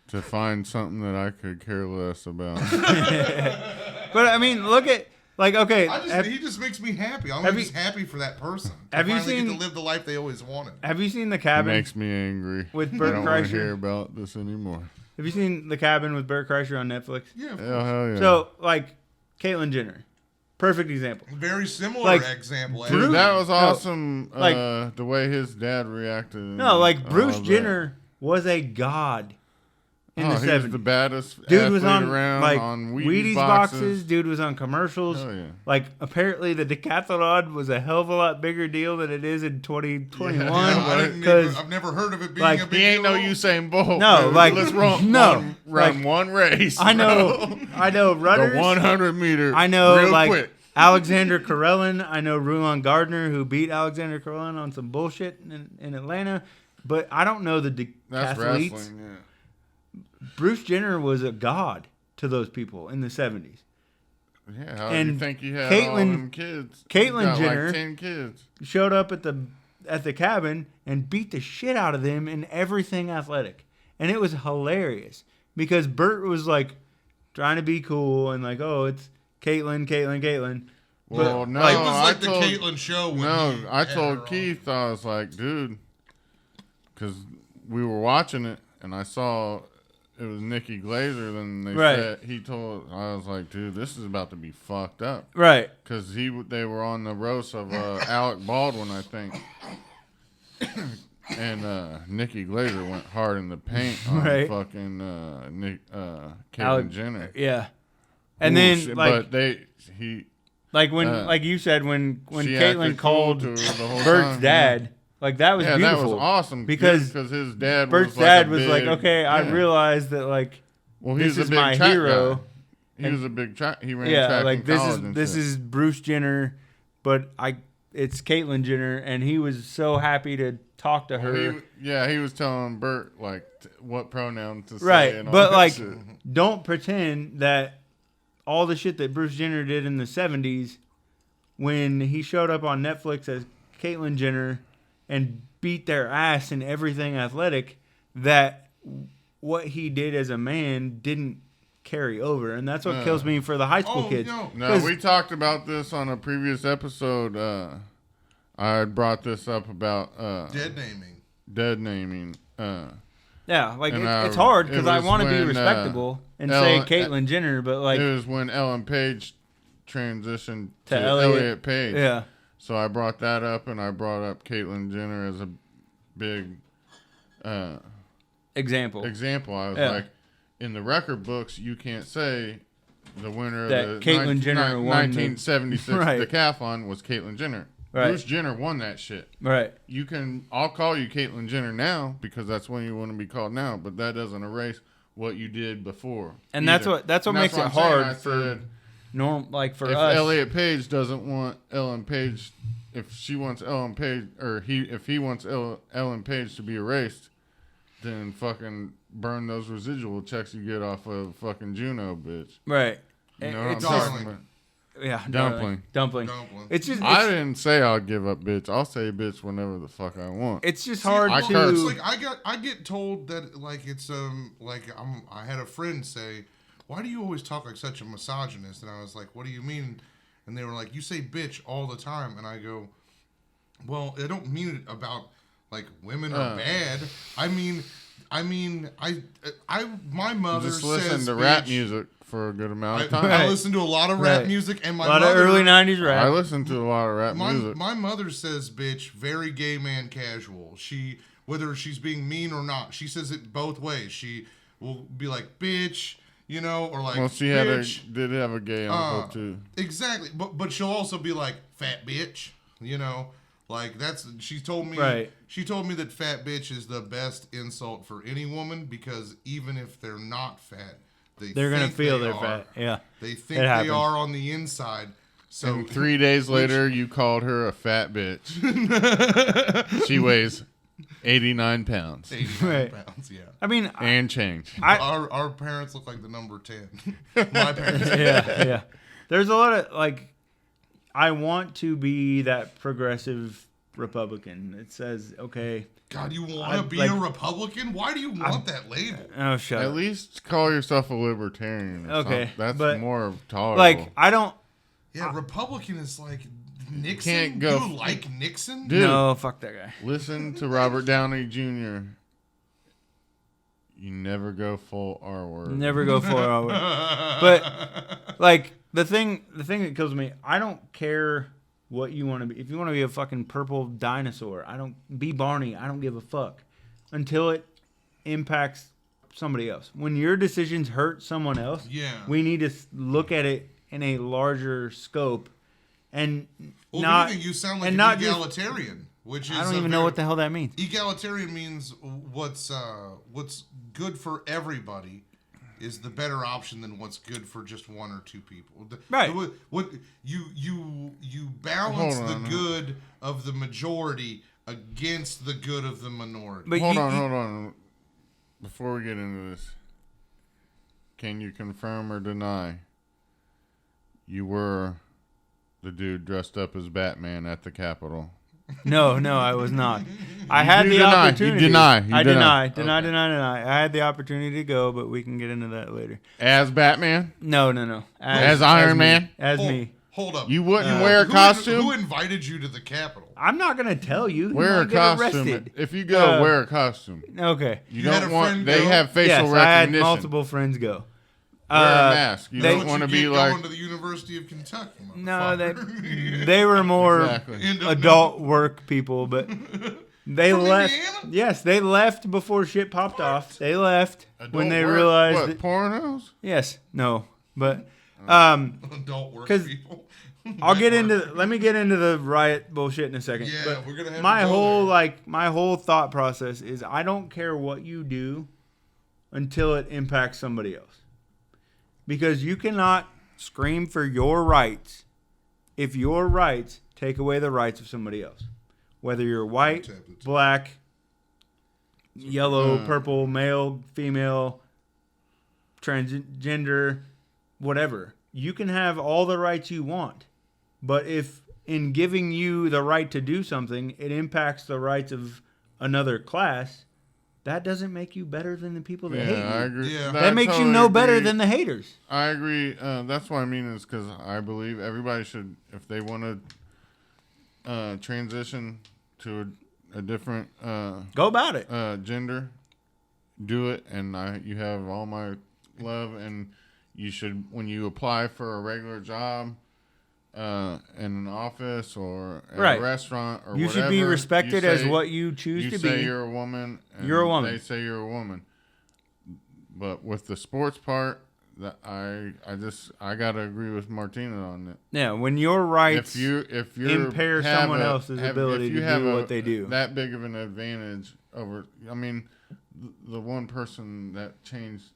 to find something that I could care less about. but I mean, look at like okay. He just makes me happy. I'm have just you- happy for that person. To have you finally get seen- to live the life they always wanted? Have you seen the It cabin makes me angry. with I Bert don't want to Kreischer? hear about this anymore. Have you seen the cabin with Bert Kreischer on Netflix? Yeah, of Oh, course. hell yeah. So like, Caitlyn Jenner, perfect example. Very similar Like, example. Dude, actually. that was awesome. like- The way his dad reacted. No, like and Bruce all that. Jenner was a god in the he was the 70s. baddest Dude was athlete on around like on Wheaties boxes. Dude was on commercials. Hell yeah. Like apparently the decathlon was a hell of a lot bigger deal than it is in 2021. Yeah, I didn't Because I've never heard of it being like, a big He ain't no deal. Usain Bolt. No, dude. like- let's run, no, run like, one race. I know, bro. I know runners. The 100 meter. I know real like quick. Alexander Karelin. I know Rulon Gardner who beat Alexander Karelin on some bullshit in Atlanta. But I don't know the That's decathletes. wrestling. Yeah. Bruce Jenner was a god to those people in the 70s. Yeah, how And do you think you had all Caitlyn- them kids? Caitlyn You got Jenner- like 10 kids. Showed up at the cabin and beat the shit out of them in everything athletic. And it was hilarious because Bert was like trying to be cool and like, oh, it's Caitlyn. Well, no, It was like I the told, Caitlyn show. When No, he I had her told on. Keith, I was like, dude, because we were watching it and I saw it was Nikki Glazer. Then they Right. said, I was like, dude, this is about to be fucked up. Right. Because they were on the roast of Alec Baldwin, I think. And Nikki Glazer went hard in the paint on Right. fucking Caitlyn Alec- Jenner. Yeah. And Bullshit, then like but like when uh, like you said when she Caitlyn acted cool called to her the whole Bert's time, dad, like that was yeah, beautiful. that was awesome because his dad Bert's was like dad a was like, big- okay, I yeah. realized that like Well, this he's a is big my track hero. guy. He was a big track. He ran Yeah, track like in this college is and this shit. is Bruce Jenner, but it's Caitlyn Jenner, and he was so happy to talk to her. He was telling Bert like what pronoun to say. Right, and all but that like, shit. don't pretend that all the shit that Bruce Jenner did in the 70s, when he showed up on Netflix as Caitlyn Jenner and beat their ass in everything athletic, that what he did as a man didn't carry over, and that's what No. kills me for the high school Oh, kids. no. No, 'Cause- we talked about this on a previous episode. I had brought this up about Dead naming. dead naming. Yeah, like And, it's hard because it I was want to be when, respectable and Ellen- say Caitlyn Jenner, but like it was when Ellen Page transitioned To to Elliot. Elliot Page. yeah, So I brought that up, and I brought up Caitlyn Jenner as a big example. example. I was Yeah. like, in the record books, you can't say the winner That of the Caitlyn Jenner won the- 1976 Right. decathlon was Caitlyn Jenner. Right. Bruce Jenner won that shit. Right. I'll call you Caitlyn Jenner now because that's when you want to be called now, but that doesn't erase what you did before. And either. that's what And makes it I'm saying. hard I for said, for if us. Elliot Page doesn't want Ellen Page, if she wants Ellen Page, or if he wants Ellen Page to be erased, then fucking burn those residual checks you get off of fucking Juno, bitch. Right. You know what I'm It's darling. talking about? Yeah. Dumpling. Dumpling. Dumpling. It's just I didn't say I'll give up, bitch. I'll say bitch whenever the fuck I want. it's just See, hard I well, to. it's like I get told that like it's I had a friend say, "Why do you always talk like such a misogynist?" And I was like, "What do you mean?" And they were like, "You say bitch all the time." And I go, "Well, I don't mean it about like women are bad. I mean my mother Just listen says to rap bitch. music for a good amount of I time. listen to a lot of rap Right. music, and my a lot mother, of early '90s I rap. listen to a lot of rap music. my mother says bitch very gay man casual. She, whether she's being mean or not, she says it both ways. She will be like bitch, you know, or like Well, she bitch. did have a gay uncle too. Exactly, but she'll also be like fat bitch, you know, like that's she told me. Right. She told me that fat bitch is the best insult for any woman because even if they're not fat, They're gonna think feel they they're are. fat. Yeah. They think It they happens. are on the inside. So And 3 days later, you called her a fat bitch. She weighs 89 pounds 89 Right. pounds, yeah. I mean, and change. Our parents look like the number 10. My parents. yeah. There's a lot of like, I want to be that progressive Republican. It says, okay, God, you want I- to be like- a Republican? Why do you want that label? oh shut At up. least call yourself a libertarian. or Okay, something. That's but, more tolerable. Like I don't. Yeah, Republican is like Nixon. Can't go- You like Nixon? Dude. No, fuck that guy. Listen to Robert Downey Jr. You never go full R word. Never go for it. But like the thing that kills me, I don't care what you want to be. If you want to be a fucking purple dinosaur, I don't be Barney. I don't give a fuck until it impacts somebody else. When your decisions hurt someone else, Yeah. we need to look at it in a larger scope and Well, not. if anything, you sound like and an not just- egalitarian, which is I don't a even know very- what the hell that means. Egalitarian means what's good for everybody is the better option than what's good for just one or two people. Right. What you balance Hold the on. good of the majority against the good of the minority. But Hold you- on. Before we get into this, can you confirm or deny you were the dude dressed up as Batman at the Capitol? No, I was not. I had You the deny. You opportunity. deny. You I deny. deny. I had the opportunity to go, but we can get into that later. As Batman? No. As Iron me. Man? As Hold- me. Hold up. You wouldn't wear a Who costume? invited you to the Capitol? I'm not gonna tell you. You Wear a might get costume. arrested. If you go, Uh, wear a costume. Okay. You You had don't a want. friend They go? have facial Yes, I had recognition. multiple friends go. Wear a mask. You they- don't What want to you be get like. going to the University of Kentucky. No, motherfucker. they were more Exactly. adult work people, but they From left. Indiana? Yes, they left before shit popped off. They left when Adult they work? realized. What, that- pornos? Yes, no, but Adult work 'Cause people. I'll get into. Let me get into the riot bullshit in a second. Yeah, But we're gonna have my to go whole there. my whole thought process is I don't care what you do until it impacts somebody else, because you cannot scream for your rights if your rights take away the rights of somebody else, whether you're white, black, yellow, purple, male, female, transgender, whatever. You can have all the rights you want. But if in giving you the right to do something, it impacts the rights of another class, that doesn't make you better than the people that hate you. I agree. Yeah. That I makes you totally no better agree. than the haters. I agree. That's what I mean is because I believe everybody should, if they want to transition to a different Go about it. gender, do it, and you have all my love. And you should, when you apply for a regular job in an office or at Right. a restaurant or You whatever, should be respected you as say- what you choose you to say be. you're a woman. And You're a woman. They say you're a woman. But with the sports part, that I gotta agree with Martina on that. Yeah, when your rights If you impair someone else's ability to do what they do. that big of an advantage over, I mean, the one person that changed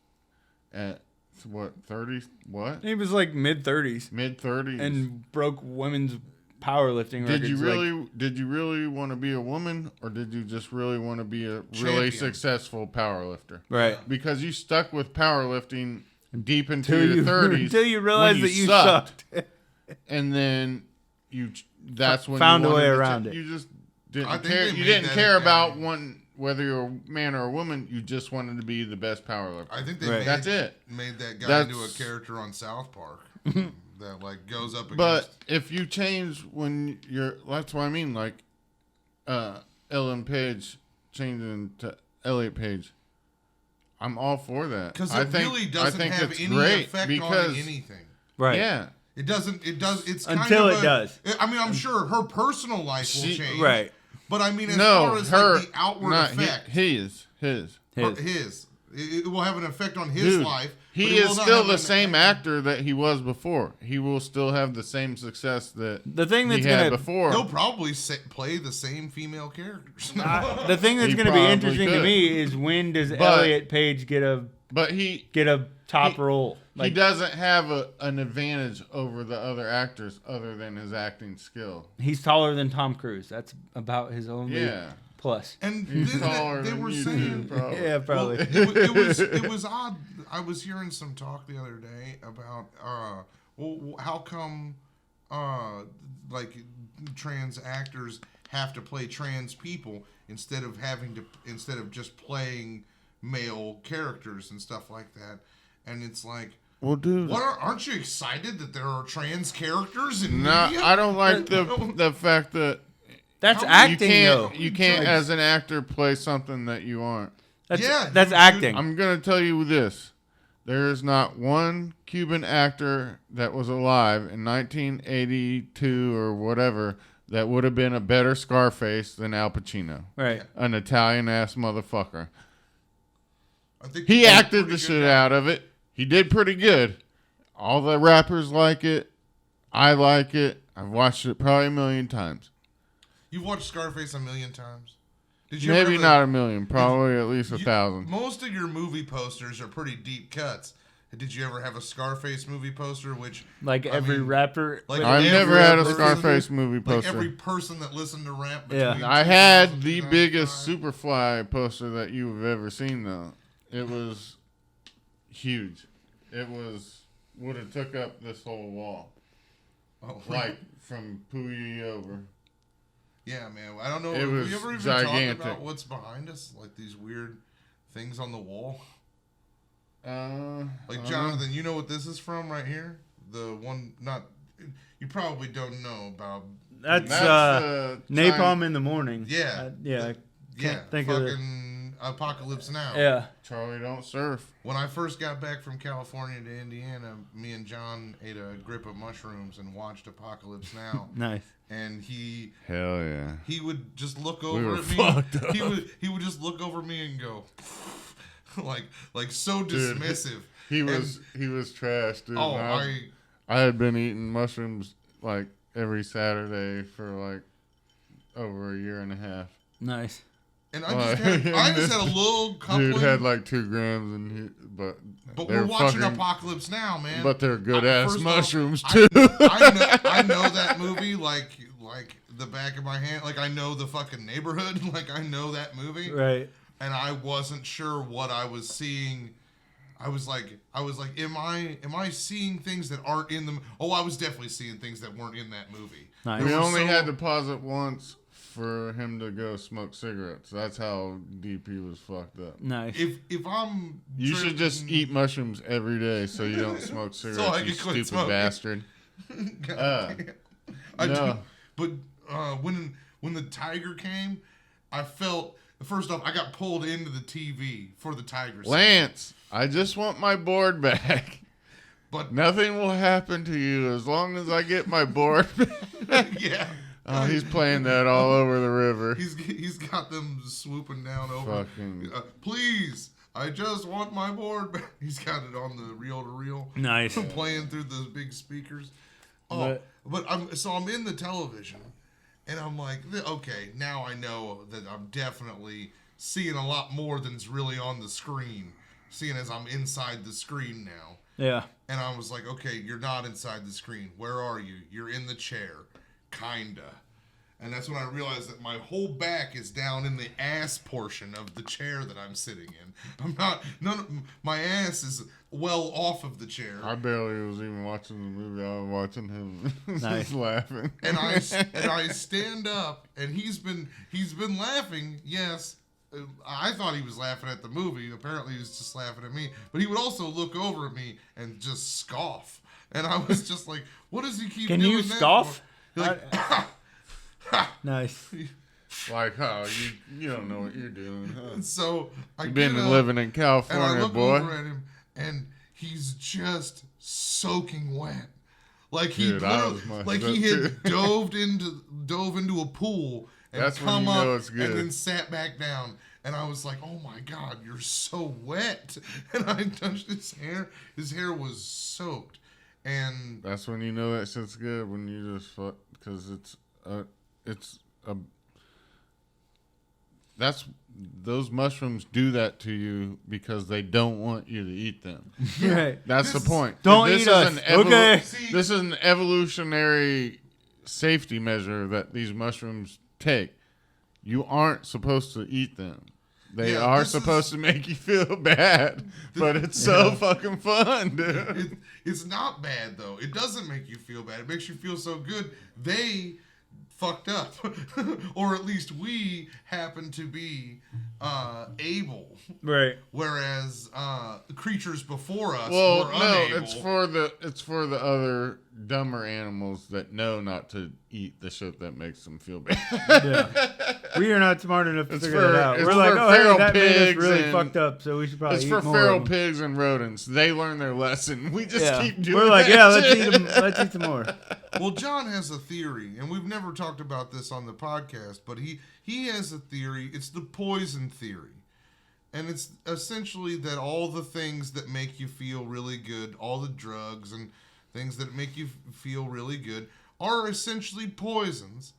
at what 30, what he was like mid-30s mid-30s, and broke women's powerlifting records. did you really want to be a woman, or did you just really want to be a really Champion. successful powerlifter? Right. Because you stuck with powerlifting deep into Until your you 30s until you realize when that you sucked. and then that's when Found you a way wanted to around it. You just I didn't think care. they You made didn't that care a guy. about whether you're a man or a woman. You just wanted to be the best powerlifter. I think they Right. made, That's it. made that guy That's- into a character on South Park that like goes up against. But if you change when that's what I mean. Like Ellen Page changing to Elliot Page, I'm all for that. because I it think, really I doesn't think have it's any great effect because on anything. Right. yeah, It doesn't. It does. It's kind Until of it a- does. I mean, I'm sure her personal life will change. Right. But I mean, as no, far as her like the outward not effect, his. his. It will have an effect on his Dude, life. he but it is will not still have the an same effect- actor that he was before. He will still have the same success that The thing that's he had gonna before. He'll probably play the same female characters. the thing that's He going to be probably interesting to could. me is when does But- Elliot Page get a But he top role? he doesn't have an advantage over the other actors other than his acting skill. He's taller than Tom Cruise. That's about his only Yeah. plus. And He's then taller they than were you saying, do, probably. Yeah, probably. it was odd. I was hearing some talk the other day about how come like trans actors have to play trans people instead of just playing male characters and stuff like that. And it's like, Well, dude, aren't you excited that there are trans characters in no, media? I don't like the fact that That's How- acting, you though. can't Like, as an actor play something that you aren't. that's, Yeah, that's you- acting. I'm gonna tell you this: there is not one Cuban actor that was alive in 1982 or whatever that would have been a better Scarface than Al Pacino, right. an Italian ass motherfucker. I think He did a acted pretty the good shit job. out of it. He did pretty good. All the rappers like it. I like it. I've watched it probably a million times. You've watched Scarface a million times. Did you Maybe ever- not a million. Probably at least 1,000. Most of your movie posters are pretty deep cuts. Did you ever have a Scarface movie poster? Which Like I every mean, rapper. like I've every never had a person- Scarface movie like poster. every person that listened to rap. Yeah. between I had 2000 the and biggest 2005. Superfly poster that you've ever seen, though. It was huge. It would have took up this whole wall, Oh, like from Puyi over. yeah, man. I don't know. It Have was we ever even gigantic. talked about what's behind us? Like these weird things on the wall. Like Jonathan, you know what this is from right here? The one, not you probably don't know about. That's Napalm in the morning. Yeah. Yeah. I Yeah, can't think of it. fucking Apocalypse Now. Yeah. Charlie don't surf. When I first got back from California to Indiana, me and John ate a grip of mushrooms and watched Apocalypse Now. Nice. And he Hell yeah. would just look We over were at me. fucked up. He would just look over me and go, like so Dude, dismissive. He was trash, dude. Oh, And I had been eating mushrooms like every Saturday for like over a year and a half. Nice. and I just had a little coupling. Dude had like 2 grams but we're watching fucking, Apocalypse Now, man. But they're good ass First off, mushrooms too. I know that movie like the back of my hand. Like I know the fucking Neighborhood. Like I know that movie. Right. And I wasn't sure what I was seeing. I was like, am I seeing things that aren't in them? Oh, I was definitely seeing things that weren't in that movie. Nice. We There were only so- had to pause it once for him to go smoke cigarettes. That's how deep he was fucked up. Nice. If I'm You should just tripping- eat mushrooms every day so you don't smoke cigarettes, I you can quit stupid smoking. bastard. I no. do, but when the tiger came, I felt First off, I got pulled into the TV for the Tigers. Lance, I just want my board back. But nothing will happen to you as long as I get my board back. Yeah. Oh, he's playing that all over the river. He's got them swooping down over. Fucking. Please, I just want my board back. He's got it on the reel-to-reel. Nice. Playing through the big speakers. Oh, but I'm in the television, and I'm like, okay, now I know that I'm definitely seeing a lot more than's really on the screen, seeing as I'm inside the screen now. Yeah. And I was like, okay, you're not inside the screen. Where are you? You're in the chair. Kinda. And that's when I realized that my whole back is down in the ass portion of the chair that I'm sitting in. My ass is well off of the chair. I barely was even watching the movie. I was watching him Nice. just laughing. And I stand up, and he's been laughing. Yes, I thought he was laughing at the movie. Apparently, he was just laughing at me. But he would also look over at me and just scoff. And I was just like, "What does he keep Can doing?" you that scoff? for? Like, Nice. Like, how you don't know what you're doing, huh? and so I You've been get up, living in and I California, look boy. over at him, and he's just soaking wet. Like Dude, I was like he had dove into a pool and That's when come you know up it's good. and then sat back down. And I was like, "Oh my God, you're so wet!" And I touched his hair. His hair was soaked, and That's when you know that shit's good, when you just fuck, because those mushrooms do that to you because they don't want you to eat them. Right. That's the point. Don't This eat is us. an Okay. This is an evolutionary safety measure that these mushrooms take. You aren't supposed to eat them. They Yeah, are this supposed is- to make you feel bad, but it's so fucking fun, dude. it's not bad though. It doesn't make you feel bad. It makes you feel so good. They fucked up, or at least we happen to be able, Right. whereas creatures before us Well, were no, unable. it's for the other dumber animals that know not to eat the shit that makes them feel bad. Yeah. We are not smart enough to It's figure for- that out. it's We're like, for oh, hey, feral that made us pigs really and- fucked up, so we should probably It's eat for more feral of them. pigs and rodents. They learn their lesson. We just Yeah. keep doing. We're like, that yeah, let's shit. eat them. Let's eat some more. Well, John has a theory, and we've never talked about this on the podcast, but he has a theory. It's the poison theory. And it's essentially that all the things that make you feel really good, all the drugs and things that make you feel really good, are essentially poisons.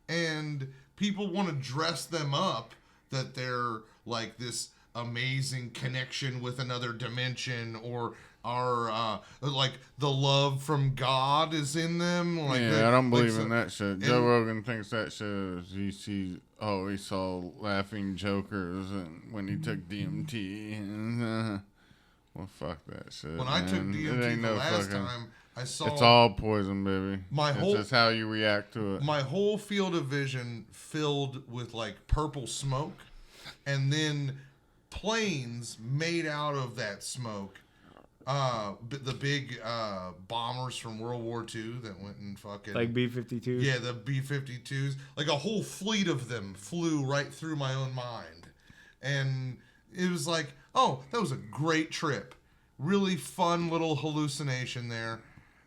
And people want to dress them up that they're like this amazing connection with another dimension, or are like the love from God is in them. Like Yeah, that, I don't like believe so- in that shit. Joe Rogan thinks that shit is he saw laughing jokers and when he took DMT. And, well, fuck that shit. When I took man. It DMT ain't the no last fucking- time, I saw It's all poison, baby. My it's whole- just how you react to it. my whole field of vision filled with like purple smoke, and then planes made out of that smoke. The big bombers from World War II that went and fucking Like B-52. yeah, the B-52s. Like a whole fleet of them flew right through my own mind, and it was like, oh, that was a great trip. Really fun little hallucination there.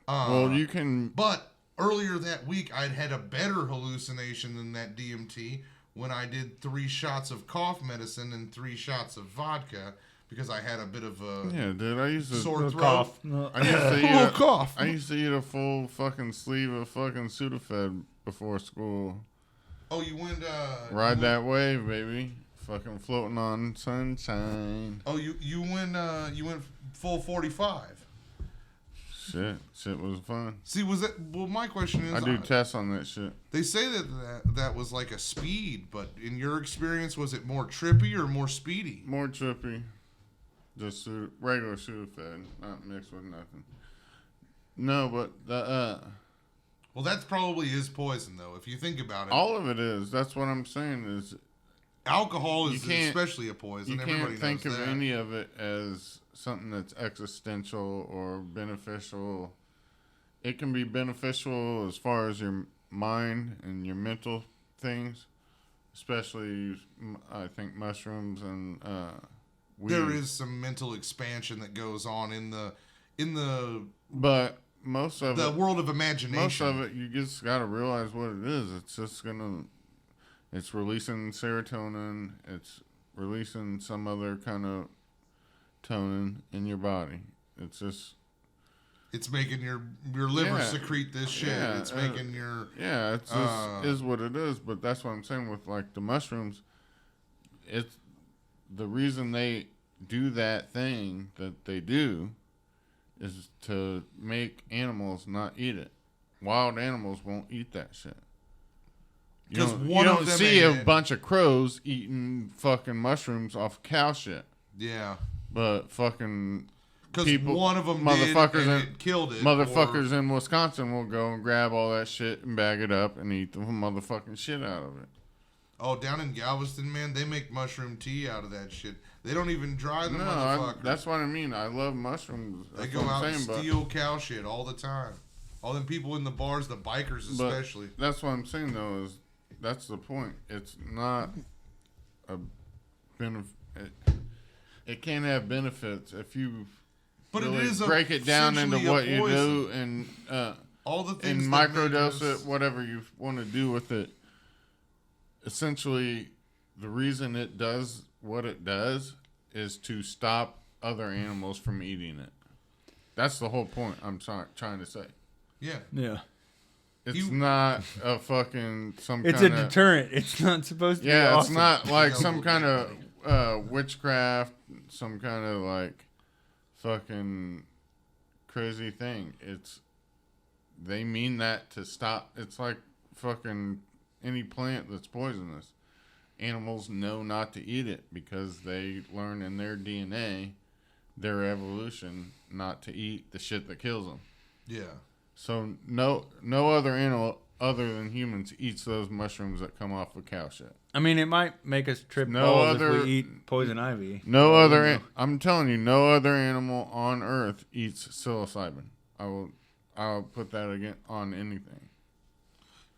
Well, you can. But earlier that week, I'd had a better hallucination than that DMT when I did 3 shots of cough medicine and 3 shots of vodka because I had a bit of a Yeah, dude. I used to. sore Little throat. cough. I used to eat Little a, cough. I used to eat a full fucking sleeve of fucking Sudafed before school. Oh, you went. Ride you went, that wave, baby. Fucking floating on sunshine. Oh, you went full 45. Shit was fun. See, was that? Well, my question is, I do tests on that shit. they say that was like a speed, but in your experience, was it more trippy or more speedy? More trippy. Just regular Sudafed, not mixed with nothing. No, but Well, that probably is poison, though. If you think about it, all of it is. That's what I'm saying is alcohol is You can't- especially a poison. you Everybody can't think knows of that. any of it as something that's existential or beneficial. It can be beneficial as far as your mind and your mental things, especially I think mushrooms and weed. There is some mental expansion that goes on in the but most of it, world of imagination. most of it, you just got to realize what it is. It's just it's releasing serotonin. It's releasing some other kind of tonin in your body. It's just. It's making your liver secrete this shit. Yeah, it's making your... Yeah, it's just is what it is. But that's what I'm saying with, like, the mushrooms. It's the reason they do that thing that they do is to make animals not eat it. Wild animals won't eat that shit. You don't see a bunch of crows eating fucking mushrooms off cow shit. Yeah. But fucking... Because one of them killed it. Motherfuckers in Wisconsin will go and grab all that shit and bag it up and eat the motherfucking shit out of it. Oh, down in Galveston, man, they make mushroom tea out of that shit. They don't even dry the motherfuckers. That's what I mean. I love mushrooms. They go out and steal cow shit all the time. All them people in the bars, the bikers especially. But that's what I'm saying, though, is that's the point. It's not a benefit. It can't have benefits if you... But really it is break it down into what you do and all the things and microdose it, whatever you want to do with it. Essentially, the reason it does what it does is to stop other animals from eating it. That's the whole point I'm trying to say. Yeah. Yeah. It's not a fucking It's a deterrent. It's not supposed to be awesome. It's not like some kind of witchcraft, some kind of like fucking crazy thing. They mean that to stop. It's like fucking any plant that's poisonous. Animals know not to eat it because they learn in their DNA, their evolution, not to eat the shit that kills them. Yeah. So no other animal other than humans eats those mushrooms that come off of cow shit. I mean, it might make us trip balls if we eat poison ivy. I'm telling you, no other animal on Earth eats psilocybin. I'll put that again on anything.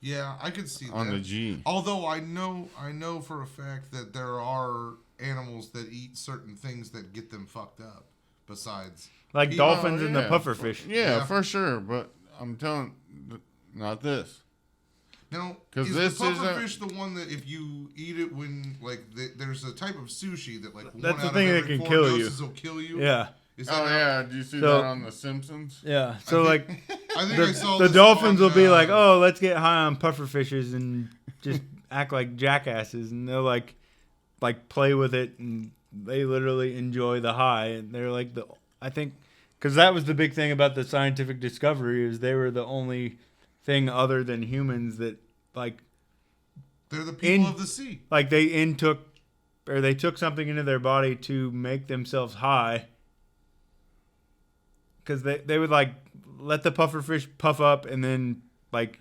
Yeah, I could see that. On the G. Although I know for a fact that there are animals that eat certain things that get them fucked up. Besides, like dolphins and the pufferfish. Yeah, for sure. But I'm telling, not this. Now, is the pufferfish the one that if you eat it when, like, there's a type of sushi that, like, that's one the thing that can kill you. Will kill you? Yeah. Do you see that on The Simpsons? Yeah. So, I think I saw the dolphins will be like, oh, let's get high on pufferfishes and just act like jackasses. And they'll, like play with it. And they literally enjoy the high. And they're like I think, because that was the big thing about the scientific discovery is they were the only thing other than humans that, like, they're the people of the sea. Like, they took something into their body to make themselves high. Because they would, like, let the pufferfish puff up and then, like,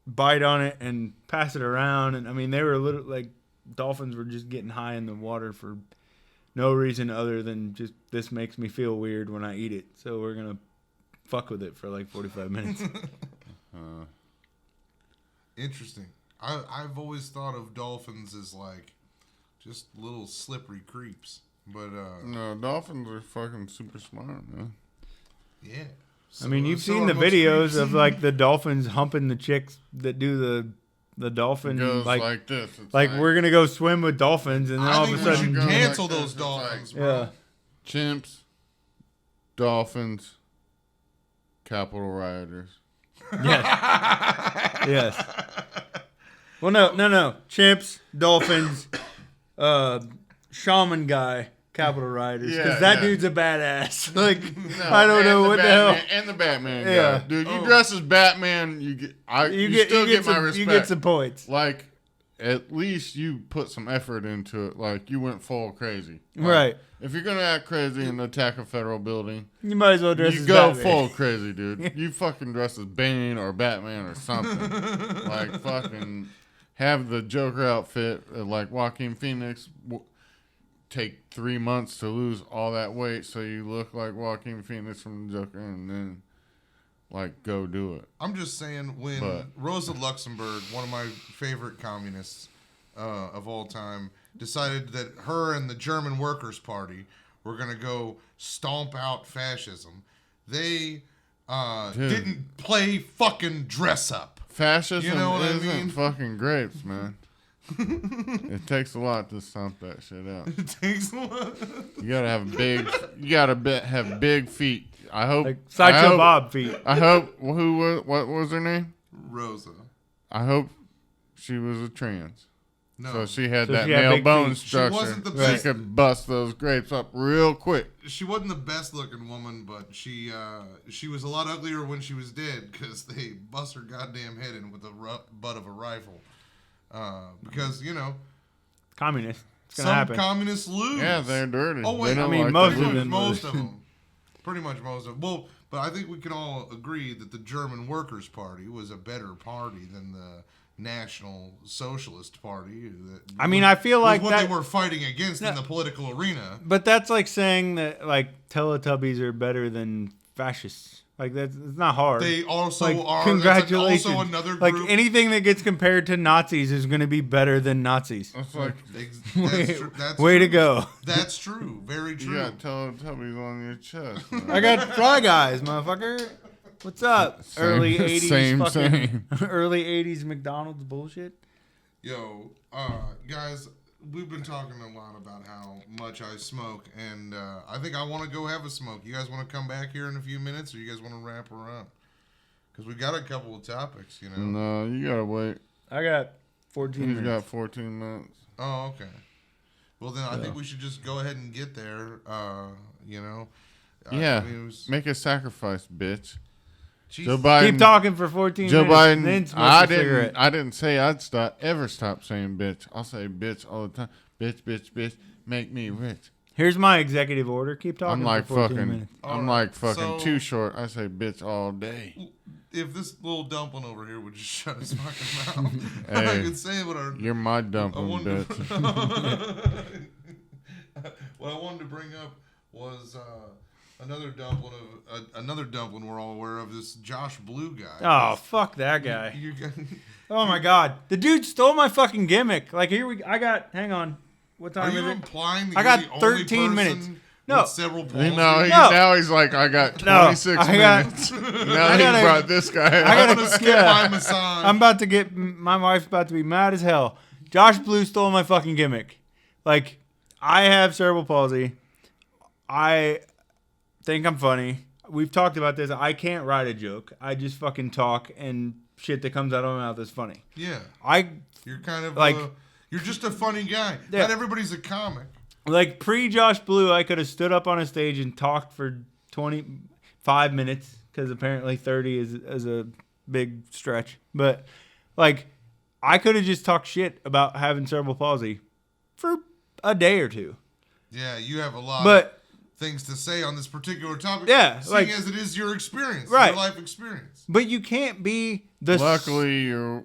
bite on it and pass it around. And, I mean, they were like, dolphins were just getting high in the water for no reason other than just, this makes me feel weird when I eat it. So we're going to fuck with it for, like, 45 minutes. Interesting. I've always thought of dolphins as, like, just little slippery creeps. But, no, dolphins are fucking super smart, man. Yeah. I mean, you've seen the videos of, like, the dolphins humping the chicks that do the dolphin. Goes like this. Like, we're going to go swim with dolphins, and then all of a sudden... we should cancel those dolphins, bro. Yeah. Chimps, dolphins, Capitol rioters. Yes. Yes. Well, no. Chimps, dolphins, shaman guy, Capitol rioters. Because that dude's a badass. Like, I don't know what the hell. And the Batman guy. Dude, you dress as Batman, you get my respect. You get some points. Like, at least you put some effort into it. Like, you went full crazy. Like, right. If you're going to act crazy and attack a federal building, you might as well dress as Batman. You go full crazy, dude. You fucking dress as Bane or Batman or something. Like, fucking have the Joker outfit, like Joaquin Phoenix. Take 3 months to lose all that weight so you look like Joaquin Phoenix from the Joker, and then, like, go do it. I'm just saying, when Rosa Luxemburg, one of my favorite communists, of all time, decided that her and the German Workers' Party were going to go stomp out fascism. They didn't play fucking dress up. Fascism You know what I isn't mean? fucking grapes, man. It takes a lot to stomp that shit out. It takes a lot. You gotta have big. You gotta have big feet. I hope. Like Sideshow Bob feet. I hope. What was her name? Rosa. I hope she was a trans. No. So she had So that she had male big bone feet. She structure. wasn't the She best. could bust those grapes up real quick. She wasn't the best looking woman, but she was a lot uglier when she was dead because they bust her goddamn head in with the butt of a rifle. Because, Communist. It's gonna some happen. communists lose. Yeah, they're dirty. Oh, wait, They don't I mean, like most to of lose. them- Most of them. Pretty much most of them. Well, but I think we can all agree that the German Workers' Party was a better party than the National Socialist Party. I mean, I feel like what that- they were fighting against in the political arena. But that's like saying that like Teletubbies are better than fascists. Like that's it's not hard. They also like, are. congratulations. That's also another like group. anything that gets compared to Nazis is going to be better than Nazis. That's like That's Way to true. go. That's true. Very you true. got Teletubbies on your chest. man. I got Fry Guys, motherfucker. What's up? Same- Early 80s same, fucking early 80s McDonald's bullshit. Yo, guys, we've been talking a lot about how much I smoke, and I think I want to go have a smoke. You guys want to come back here in a few minutes, or you guys want to wrap her up? Because we got a couple of topics, No, you gotta wait. I got 14 He's minutes. got 14 minutes. Oh, okay. Well, then I think we should just go ahead and get there. Yeah, I mean, it was, make a sacrifice, bitch. Jesus. Joe Biden. Keep talking for 14 Joe minutes. Biden. Then smoke I a cigarette. didn't say I'd ever stop saying bitch. I'll say bitch all the time. Bitch, bitch, bitch. Make me rich. Here's my executive order. Keep talking I'm like for 14 fucking. minutes. I'm Alright, like fucking so- too short. I say bitch all day. If this little dumpling over here would just shut his fucking mouth, Hey, I could say what our You're my I dumpling, wanted bitch. what I wanted to bring up was another dumpling we're all aware of, this Josh Blue guy. Oh, fuck that guy. You, Oh my god. The dude stole my fucking gimmick. Like hang on. What are time you is it? implying that I you're got the only 13 person minutes. with No. several You palsy? know, No. now he's like, I got No, 26 I got- minutes. Now I he gotta- brought this guy I out. I'm gotta- gonna skip Yeah. my massage. I'm about to get my wife's about to be mad as hell. Josh Blue stole my fucking gimmick. Like, I have cerebral palsy. I think I'm funny. We've talked about this. I can't write a joke. I just fucking talk, and shit that comes out of my mouth is funny. Yeah, I you're kind of Like- you're just a funny guy. Yeah. Not everybody's a comic. like pre Josh Blue, I could have stood up on a stage and talked for 25 minutes because apparently 30 is a big stretch. But like, I could have just talked shit about having cerebral palsy for a day or two. Yeah, you have a lot of But things to say on this particular topic. Yeah, seeing like- as it is your experience, Right. your life experience. you can't be the Luckily, you're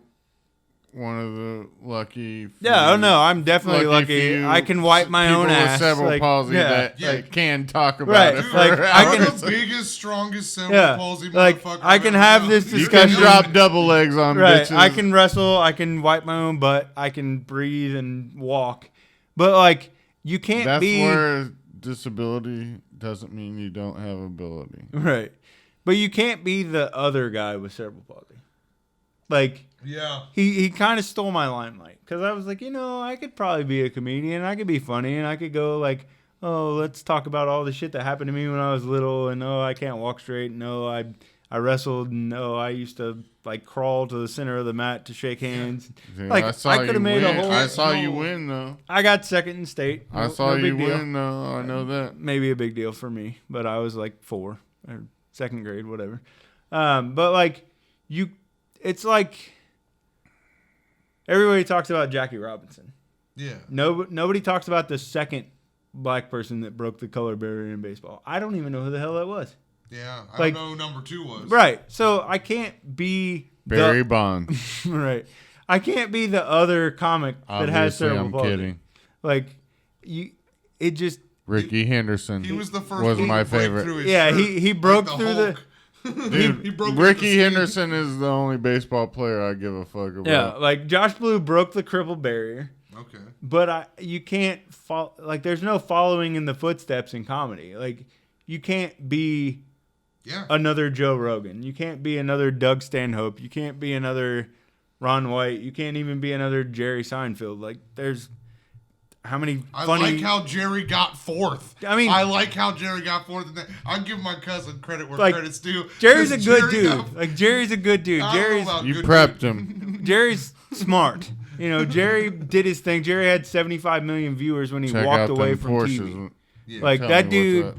one of the lucky. Yeah, oh no, I'm definitely lucky. few I can wipe my people own with ass. cerebral like, palsy yeah. that Yeah. like, can talk about Right, it. Dude, For like, I I'm can- the biggest, strongest cerebral Yeah, palsy like, motherfucker. I I've can ever have known. this you discussion. can drop double legs on Right, bitches. I can wrestle. I can wipe my own butt. I can breathe and walk. But like, you can't That's be where disability doesn't mean you don't have ability. right. But you can't be the other guy with cerebral palsy. Like, Yeah. he kind of stole my limelight because I was like, I could probably be a comedian. I could be funny, and I could go like, oh, let's talk about all the shit that happened to me when I was little, and I can't walk straight, and I wrestled, and I used to like crawl to the center of the mat to shake hands. Dude, Like, I saw I coulda you made a win. whole- I saw you No. win though. I got second in state. I No- saw no you big deal. win though. I know that. Maybe a big deal for me, but I was like 4 or second grade, whatever. But like it's like everybody talks about Jackie Robinson. Yeah. Nobody talks about the second black person that broke the color barrier in baseball. I don't even know who the hell that was. Yeah. I Like- don't know who number 2 was. Right. So I can't be Barry Bonds. right. I can't be the other comic that has Obviously, cerebral I'm palsy. kidding. Like it just Ricky Henderson. He was the first was one my to break favorite. through his Yeah, shirt, he broke like through the- Hulk. Dude, he broke through Ricky the seam. Henderson is the only baseball player I give a fuck about. Yeah, like Josh Blue broke the cripple barrier. Okay. But you can't like there's no following in the footsteps in comedy. Like you can't be another Joe Rogan. You can't be another Doug Stanhope. You can't be another Ron White. You can't even be another Jerry Seinfeld. Like there's how many funny... I like how Jerry got fourth. I like how Jerry got fourth. I give my cousin credit where credit's due. Jerry's a good dude. Like Jerry's a good dude. You prepped him. Jerry's smart. You know, Jerry did his thing. Jerry had 75 million viewers when he walked away from TV. Yeah. Like that dude.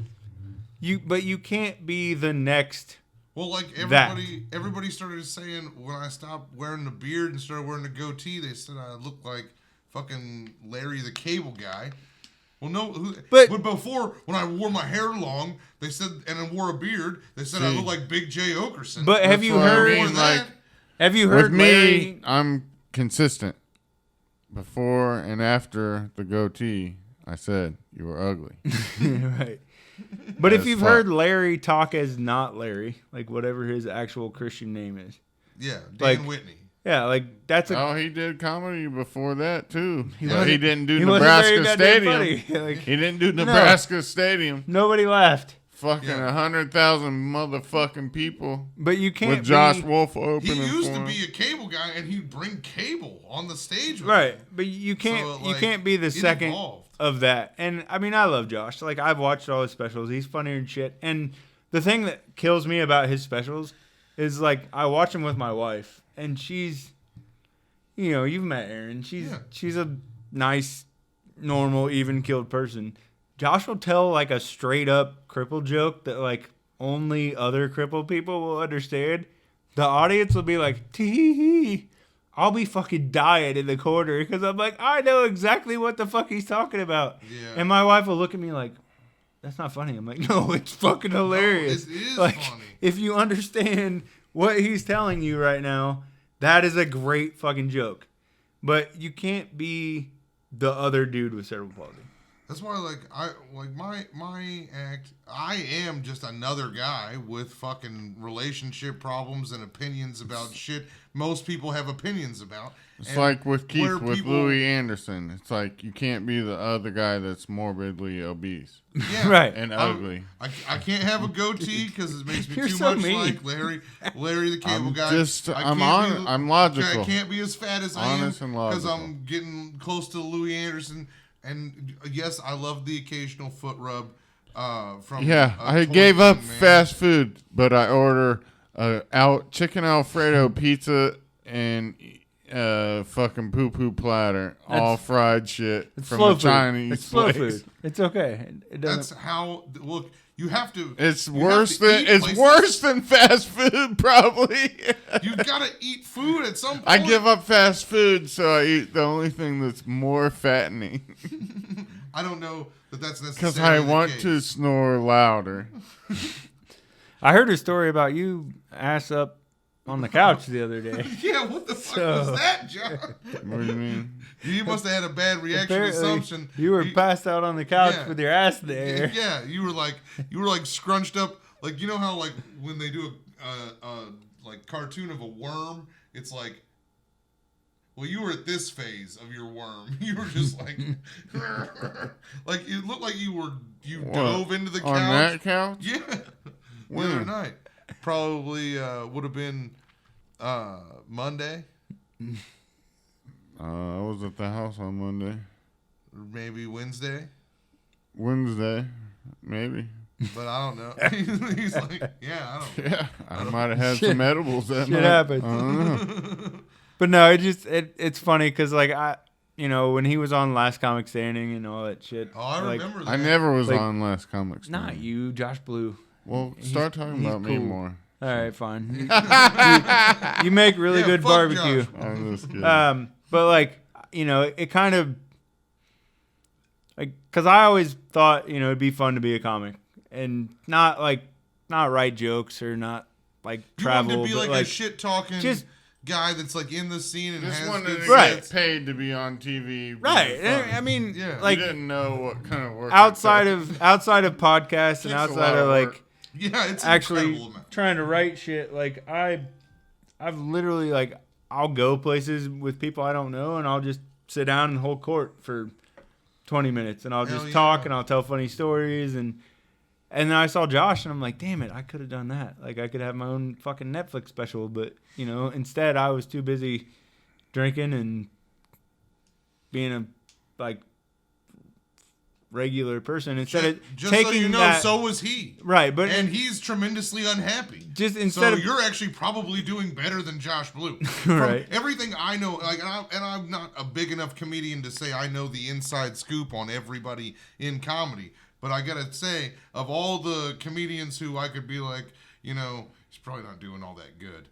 But you can't be the next. Well, like everybody started saying when I stopped wearing the beard and started wearing the goatee, they said I looked like fucking Larry the Cable Guy. Well, no, but before when I wore my hair long, they said, and I wore a beard, they said I looked like Big J Okerson. But have you heard? Have you heard? With me, I'm consistent. Before and after the goatee, I said you were ugly. Right. But if you've heard Larry talk as not Larry, like whatever his actual Christian name is. Yeah, Dan Whitney. Yeah, like that's he did comedy before that too. He didn't do he Nebraska Stadium. Like, he didn't do Nebraska Stadium. Nobody laughed. Fucking 100,000 motherfucking people. But you can't with Josh Wolf opening. He used to be a cable guy, and he'd bring cable on the stage. Right, but you can't you can't be the second of that. And I mean, I love Josh. Like I've watched all his specials. He's funnier and shit. And the thing that kills me about his specials is like I watch him with my wife, and she's, you know, you've met Erin. She's a nice, normal, even-keeled person. Josh will tell like a straight up crippled joke that like only other crippled people will understand. The audience will be like, tee. I'll be fucking dying in the corner because I'm like, I know exactly what the fuck he's talking about. Yeah. And my wife will look at me like, that's not funny. I'm like, no, it's fucking hilarious. No, it is like, funny. If you understand what he's telling you right now, that is a great fucking joke. But you can't be the other dude with cerebral palsy. That's why, my act. I am just another guy with fucking relationship problems and opinions about shit most people have opinions about. It's like with Keith with Louis Anderson. It's like you can't be the other guy that's morbidly obese. Yeah, right. And ugly. I can't have a goatee because it makes me too much like Larry the Cable Guy. I'm logical. I can't be as fat as I am because I'm getting close to Louis Anderson. And yes, I love the occasional foot rub. I gave up fast food, but I order chicken Alfredo pizza and fucking poo poo platter, all fried shit from a Chinese place. Slow food. It's okay. That's how. Look, you have to. It's worse than fast food, probably. You've got to eat food at some point. I give up fast food, so I eat the only thing that's more fattening. I don't know that's necessarily because I want to snore louder. I heard a story about you ass up on the couch the other day. Yeah, what the fuck was that, John? What do you mean? You must have had a bad reaction assumption. You were passed out on the couch with your ass there. Yeah, you were like scrunched up, like you know how like when they do a like cartoon of a worm, it's like. Well, you were at this phase of your worm. You were just like, like it looked like you dove into the couch. On that couch? Yeah. The other night. Probably would have been Monday. I was at the house on Monday. Maybe Wednesday. Wednesday, maybe. But I don't know. He's like, yeah, I don't know. Yeah, I might have had some edibles that night. Shit happens. I don't know. But no, it's funny because like when he was on Last Comic Standing and all that shit. Oh, I remember that. I never was on Last Comic Standing. Not you, Josh Blue. Well, start talking about me more. All right, fine. You make really good barbecue. I'm just kidding. But like it kind of like because I always thought it'd be fun to be a comic and not write jokes or not like travel. You wanted to be like a shit talking guy that's like in the scene and just wanted to get paid to be on TV. Right. I mean, like you didn't know what kind of work outside of podcasts and outside of like it's actually trying to write shit. Like I've literally like I'll go places with people I don't know and I'll just sit down and hold court for 20 minutes, and I'll Hell just yeah. talk and I'll tell funny stories, and then I saw Josh, and I'm like, damn it, I could have done that. Like, I could have my own fucking Netflix special, but instead I was too busy drinking and being a regular person instead of Just taking so you know, that. so was he. Right, but And he's tremendously unhappy. just So instead of you're actually probably doing better than Josh Blue. Right. From everything I know, and I'm not a big enough comedian to say I know the inside scoop on everybody in comedy. But I gotta say, of all the comedians who I could be like, he's probably not doing all that good.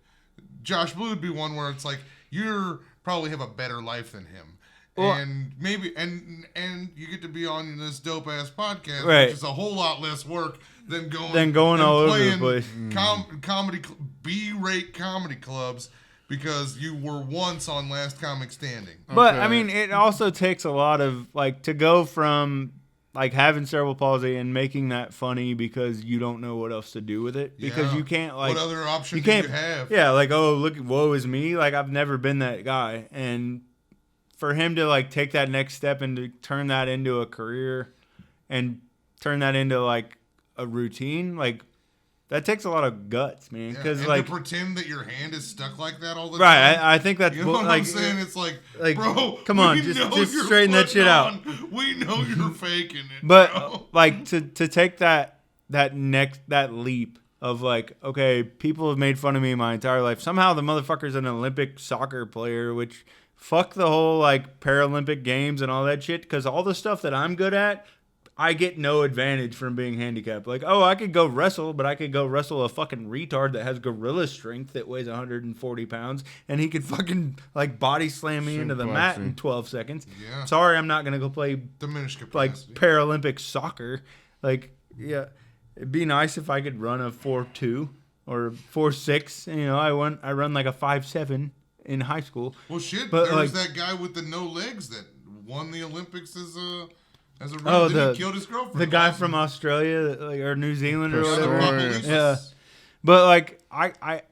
Josh Blue would be one where it's like, you're probably have a better life than him. Well, And maybe and you get to be on this dope ass podcast, Right. which is a whole lot less work than going Than going and all over the playing place. comedy B-rate comedy clubs because you were once on Last Comic Standing. But Okay. I mean, it also takes a lot of to go from having cerebral palsy and making that funny because you don't know what else to do with it because Yeah. you can't what other options you do can't you have? yeah oh look woe is me, I've never been that guy, and for him to take that next step and to turn that into a career and turn that into a routine, that takes a lot of guts, man. Yeah, Because and to pretend that your hand is stuck like that all the right, time. I think that's You know what I'm saying? It's like, bro, come on, we just know you're straighten that putting shit out. on. We know you're faking it, But bro. to take that leap of okay, people have made fun of me my entire life. Somehow the motherfucker's an Olympic soccer player, which fuck the whole Paralympic games and all that shit. Because all the stuff that I'm good at, I get no advantage from being handicapped. I could go wrestle, but I could go wrestle a fucking retard that has gorilla strength that weighs 140 pounds, and he could fucking body slam me into the mat in 12 seconds. Yeah. Sorry, I'm not gonna go play Diminished capacity. Paralympic soccer. Yeah, it'd be nice if I could run a 4.2 or 4.6. I run a 5.7 in high school. Well, shit. But, There was that guy with the no legs that won the Olympics as a Oh, he killed his girlfriend. the guy from Australia, or New Zealand or whatever. Pistorius. Yeah, but I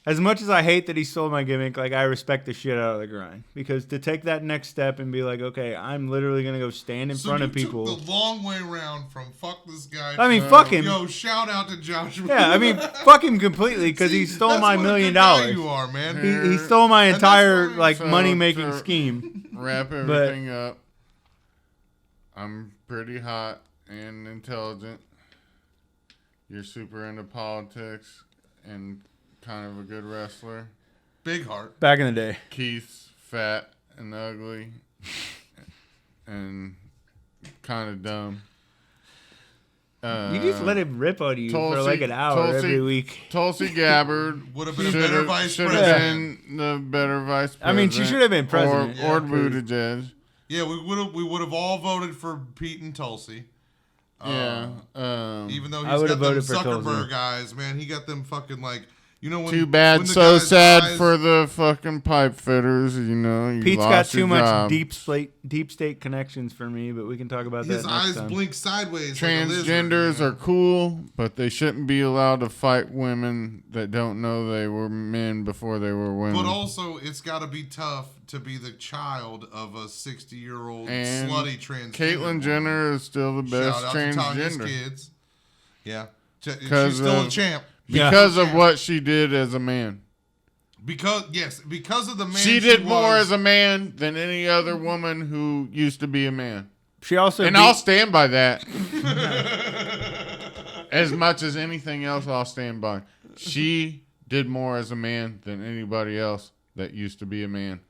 as much as I hate that he stole my gimmick, I respect the shit out of the grind, because to take that next step and be okay, I'm literally gonna go stand in front of people. Took the long way around from fuck this guy. I mean, fuck him. Yo, shout out to Josh. Yeah, I mean, fuck him completely, because he See, stole that's my what a $1 million. good guy you are, man. He stole my And that's entire why- So, money making to- scheme. Wrap everything up. I'm pretty hot and intelligent. You're super into politics and kind of a good wrestler. Big heart. Back in the day. Keith's fat and ugly and kind of dumb. You just let him rip on you for Tulsi- an hour Tulsi- every week. Tulsi Gabbard Would have been a better vice should president. have been the better vice president. I mean, she should have been president. Or Yeah, Buttigieg. Yeah, we would have all voted for Pete and Tulsi. Yeah. Even though I he's would've got them voted for Tulsi. Zuckerberg eyes, man, he got them fucking when Too bad, when the so guy's sad eyes- for the fucking pipe fitters. You Pete's got lost too your much job. deep state connections for me, but we can talk about his that eyes next time. blink sideways. like a lizard, Transgenders man. are cool, but they shouldn't be allowed to fight women that don't know they were men before they were women. But also, it's got to be tough to be the child of a 60-year-old And slutty transgender. Caitlyn woman. Jenner is still the best Shout out to Tanya's transgender kids. Yeah, she's 'Cause still a of- champ. because of what she did as a man. Because of the man She did more was. as a man than any other woman who used to be a man. She also And beat- I'll stand by that. As much as anything else, I'll stand by. She did more as a man than anybody else that used to be a man.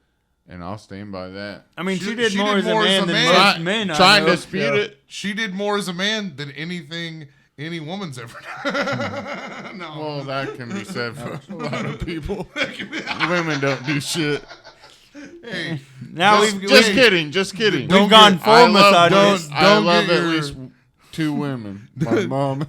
And I'll stand by that. I mean, She- she did she more did as a more as man a than man. most men. I Try and know. dispute Yeah. it. She did more as a man than anything any woman's ever done. No. Well, that can be said for a lot of people. Women don't do shit. Hey, Now Just- we've Just we- kidding. Just kidding. We've gone full I love, misogynist. I Don't love get at your- least two women. My mom,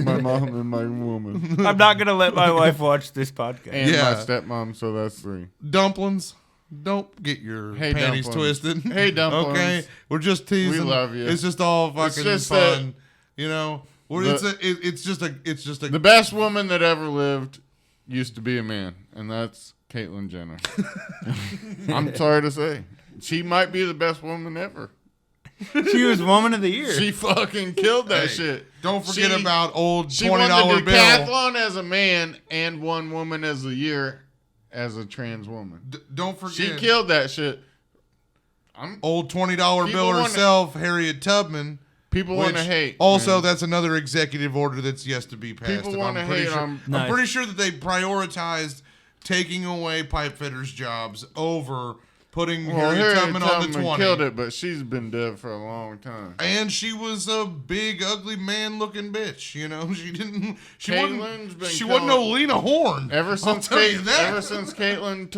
my mom, and my woman, I'm not gonna let my wife watch this podcast. and Yeah. my stepmom. So that's three. dumplings. Don't get your Hey, panties dumplings. twisted. Hey, dumplings. Okay, we're just teasing. We love you. It's just all fucking just fun. You know, The- it's just a. The best woman that ever lived used to be a man, and that's Caitlyn Jenner. I'm sorry to say. She might be the best woman ever. She was Woman of the Year. She fucking killed that shit. Don't forget She- about old She won $20 the bill. decathlon as a man and won Woman as the Year as a trans woman. Don't forget. She killed that shit. Old $20 People bill wanna- herself, Harriet Tubman. People want to which hate. Also, man. that's another executive order that's yet to be passed. People and want to I'm pretty hate sure, on. Nice. I'm pretty sure that they prioritized taking away pipe fitters' jobs over putting Well, Harriet Harriet Tubman on the Tubman 20. killed it, but she's been dead for a long time. And she was a big, ugly man-looking bitch. You know, she didn't. She wasn't. Caitlin's been She wasn't no killing- Lena Horne. Ever I'll since tell you that. ever since Caitlyn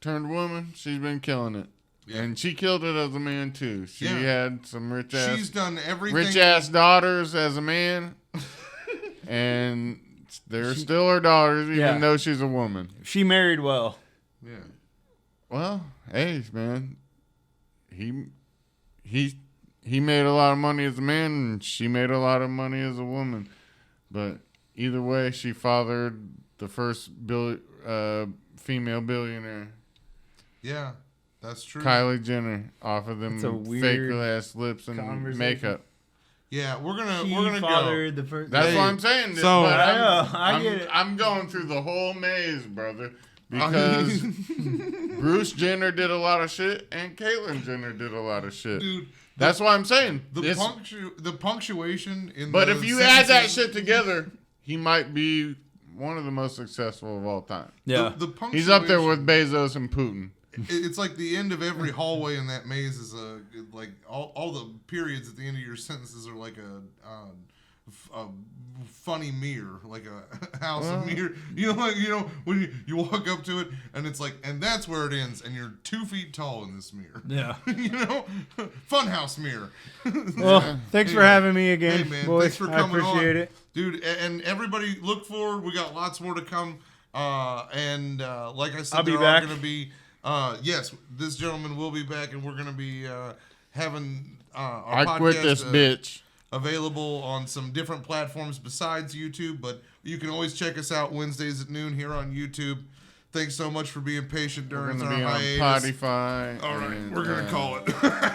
turned woman, she's been killing it. Yeah. And she killed it as a man too. She Yeah. had some She's done everything. rich ass daughters as a man, and they're still her daughters, even Yeah. though she's a woman. She married well. Yeah. Well, hey man, he made a lot of money as a man, and she made a lot of money as a woman. But either way, she fathered the first female billionaire. Yeah. That's true. Kylie Jenner off of them That's a fake weird ass lips and conversation. makeup. Yeah, we're gonna She go. fathered the first. That's Hey, what I'm saying. so- but I know, I get it. I'm going through the whole maze, brother, because Bruce Jenner did a lot of shit and Caitlyn Jenner did a lot of shit. Dude, That's what I'm saying. the It's- punctuation in. but the if you add that sentences- shit together, he might be one of the most successful of all time. Yeah. the punctuation, He's up there with Bezos and Putin. It's like the end of every hallway in that maze is like all the periods at the end of your sentences are like a funny mirror, like a house of mirror. You know when you walk up to it and it's like, and that's where it ends, and you're 2 feet tall in this mirror. Yeah. You know, funhouse mirror. Well, thanks for Anyway. having me again, Hey man, boys. thanks for coming I appreciate on. it. Dude. And everybody, look forward. We got lots more to come. And like I said, I'll be there back. are going to be. Yes, this gentleman will be back, and we're going to be having our I podcast quit this bitch. available on some different platforms besides YouTube. But you can always check us out Wednesdays at noon here on YouTube. Thanks so much for being patient We're during gonna our be on hiatus. Spotify. All right, and, we're gonna call it.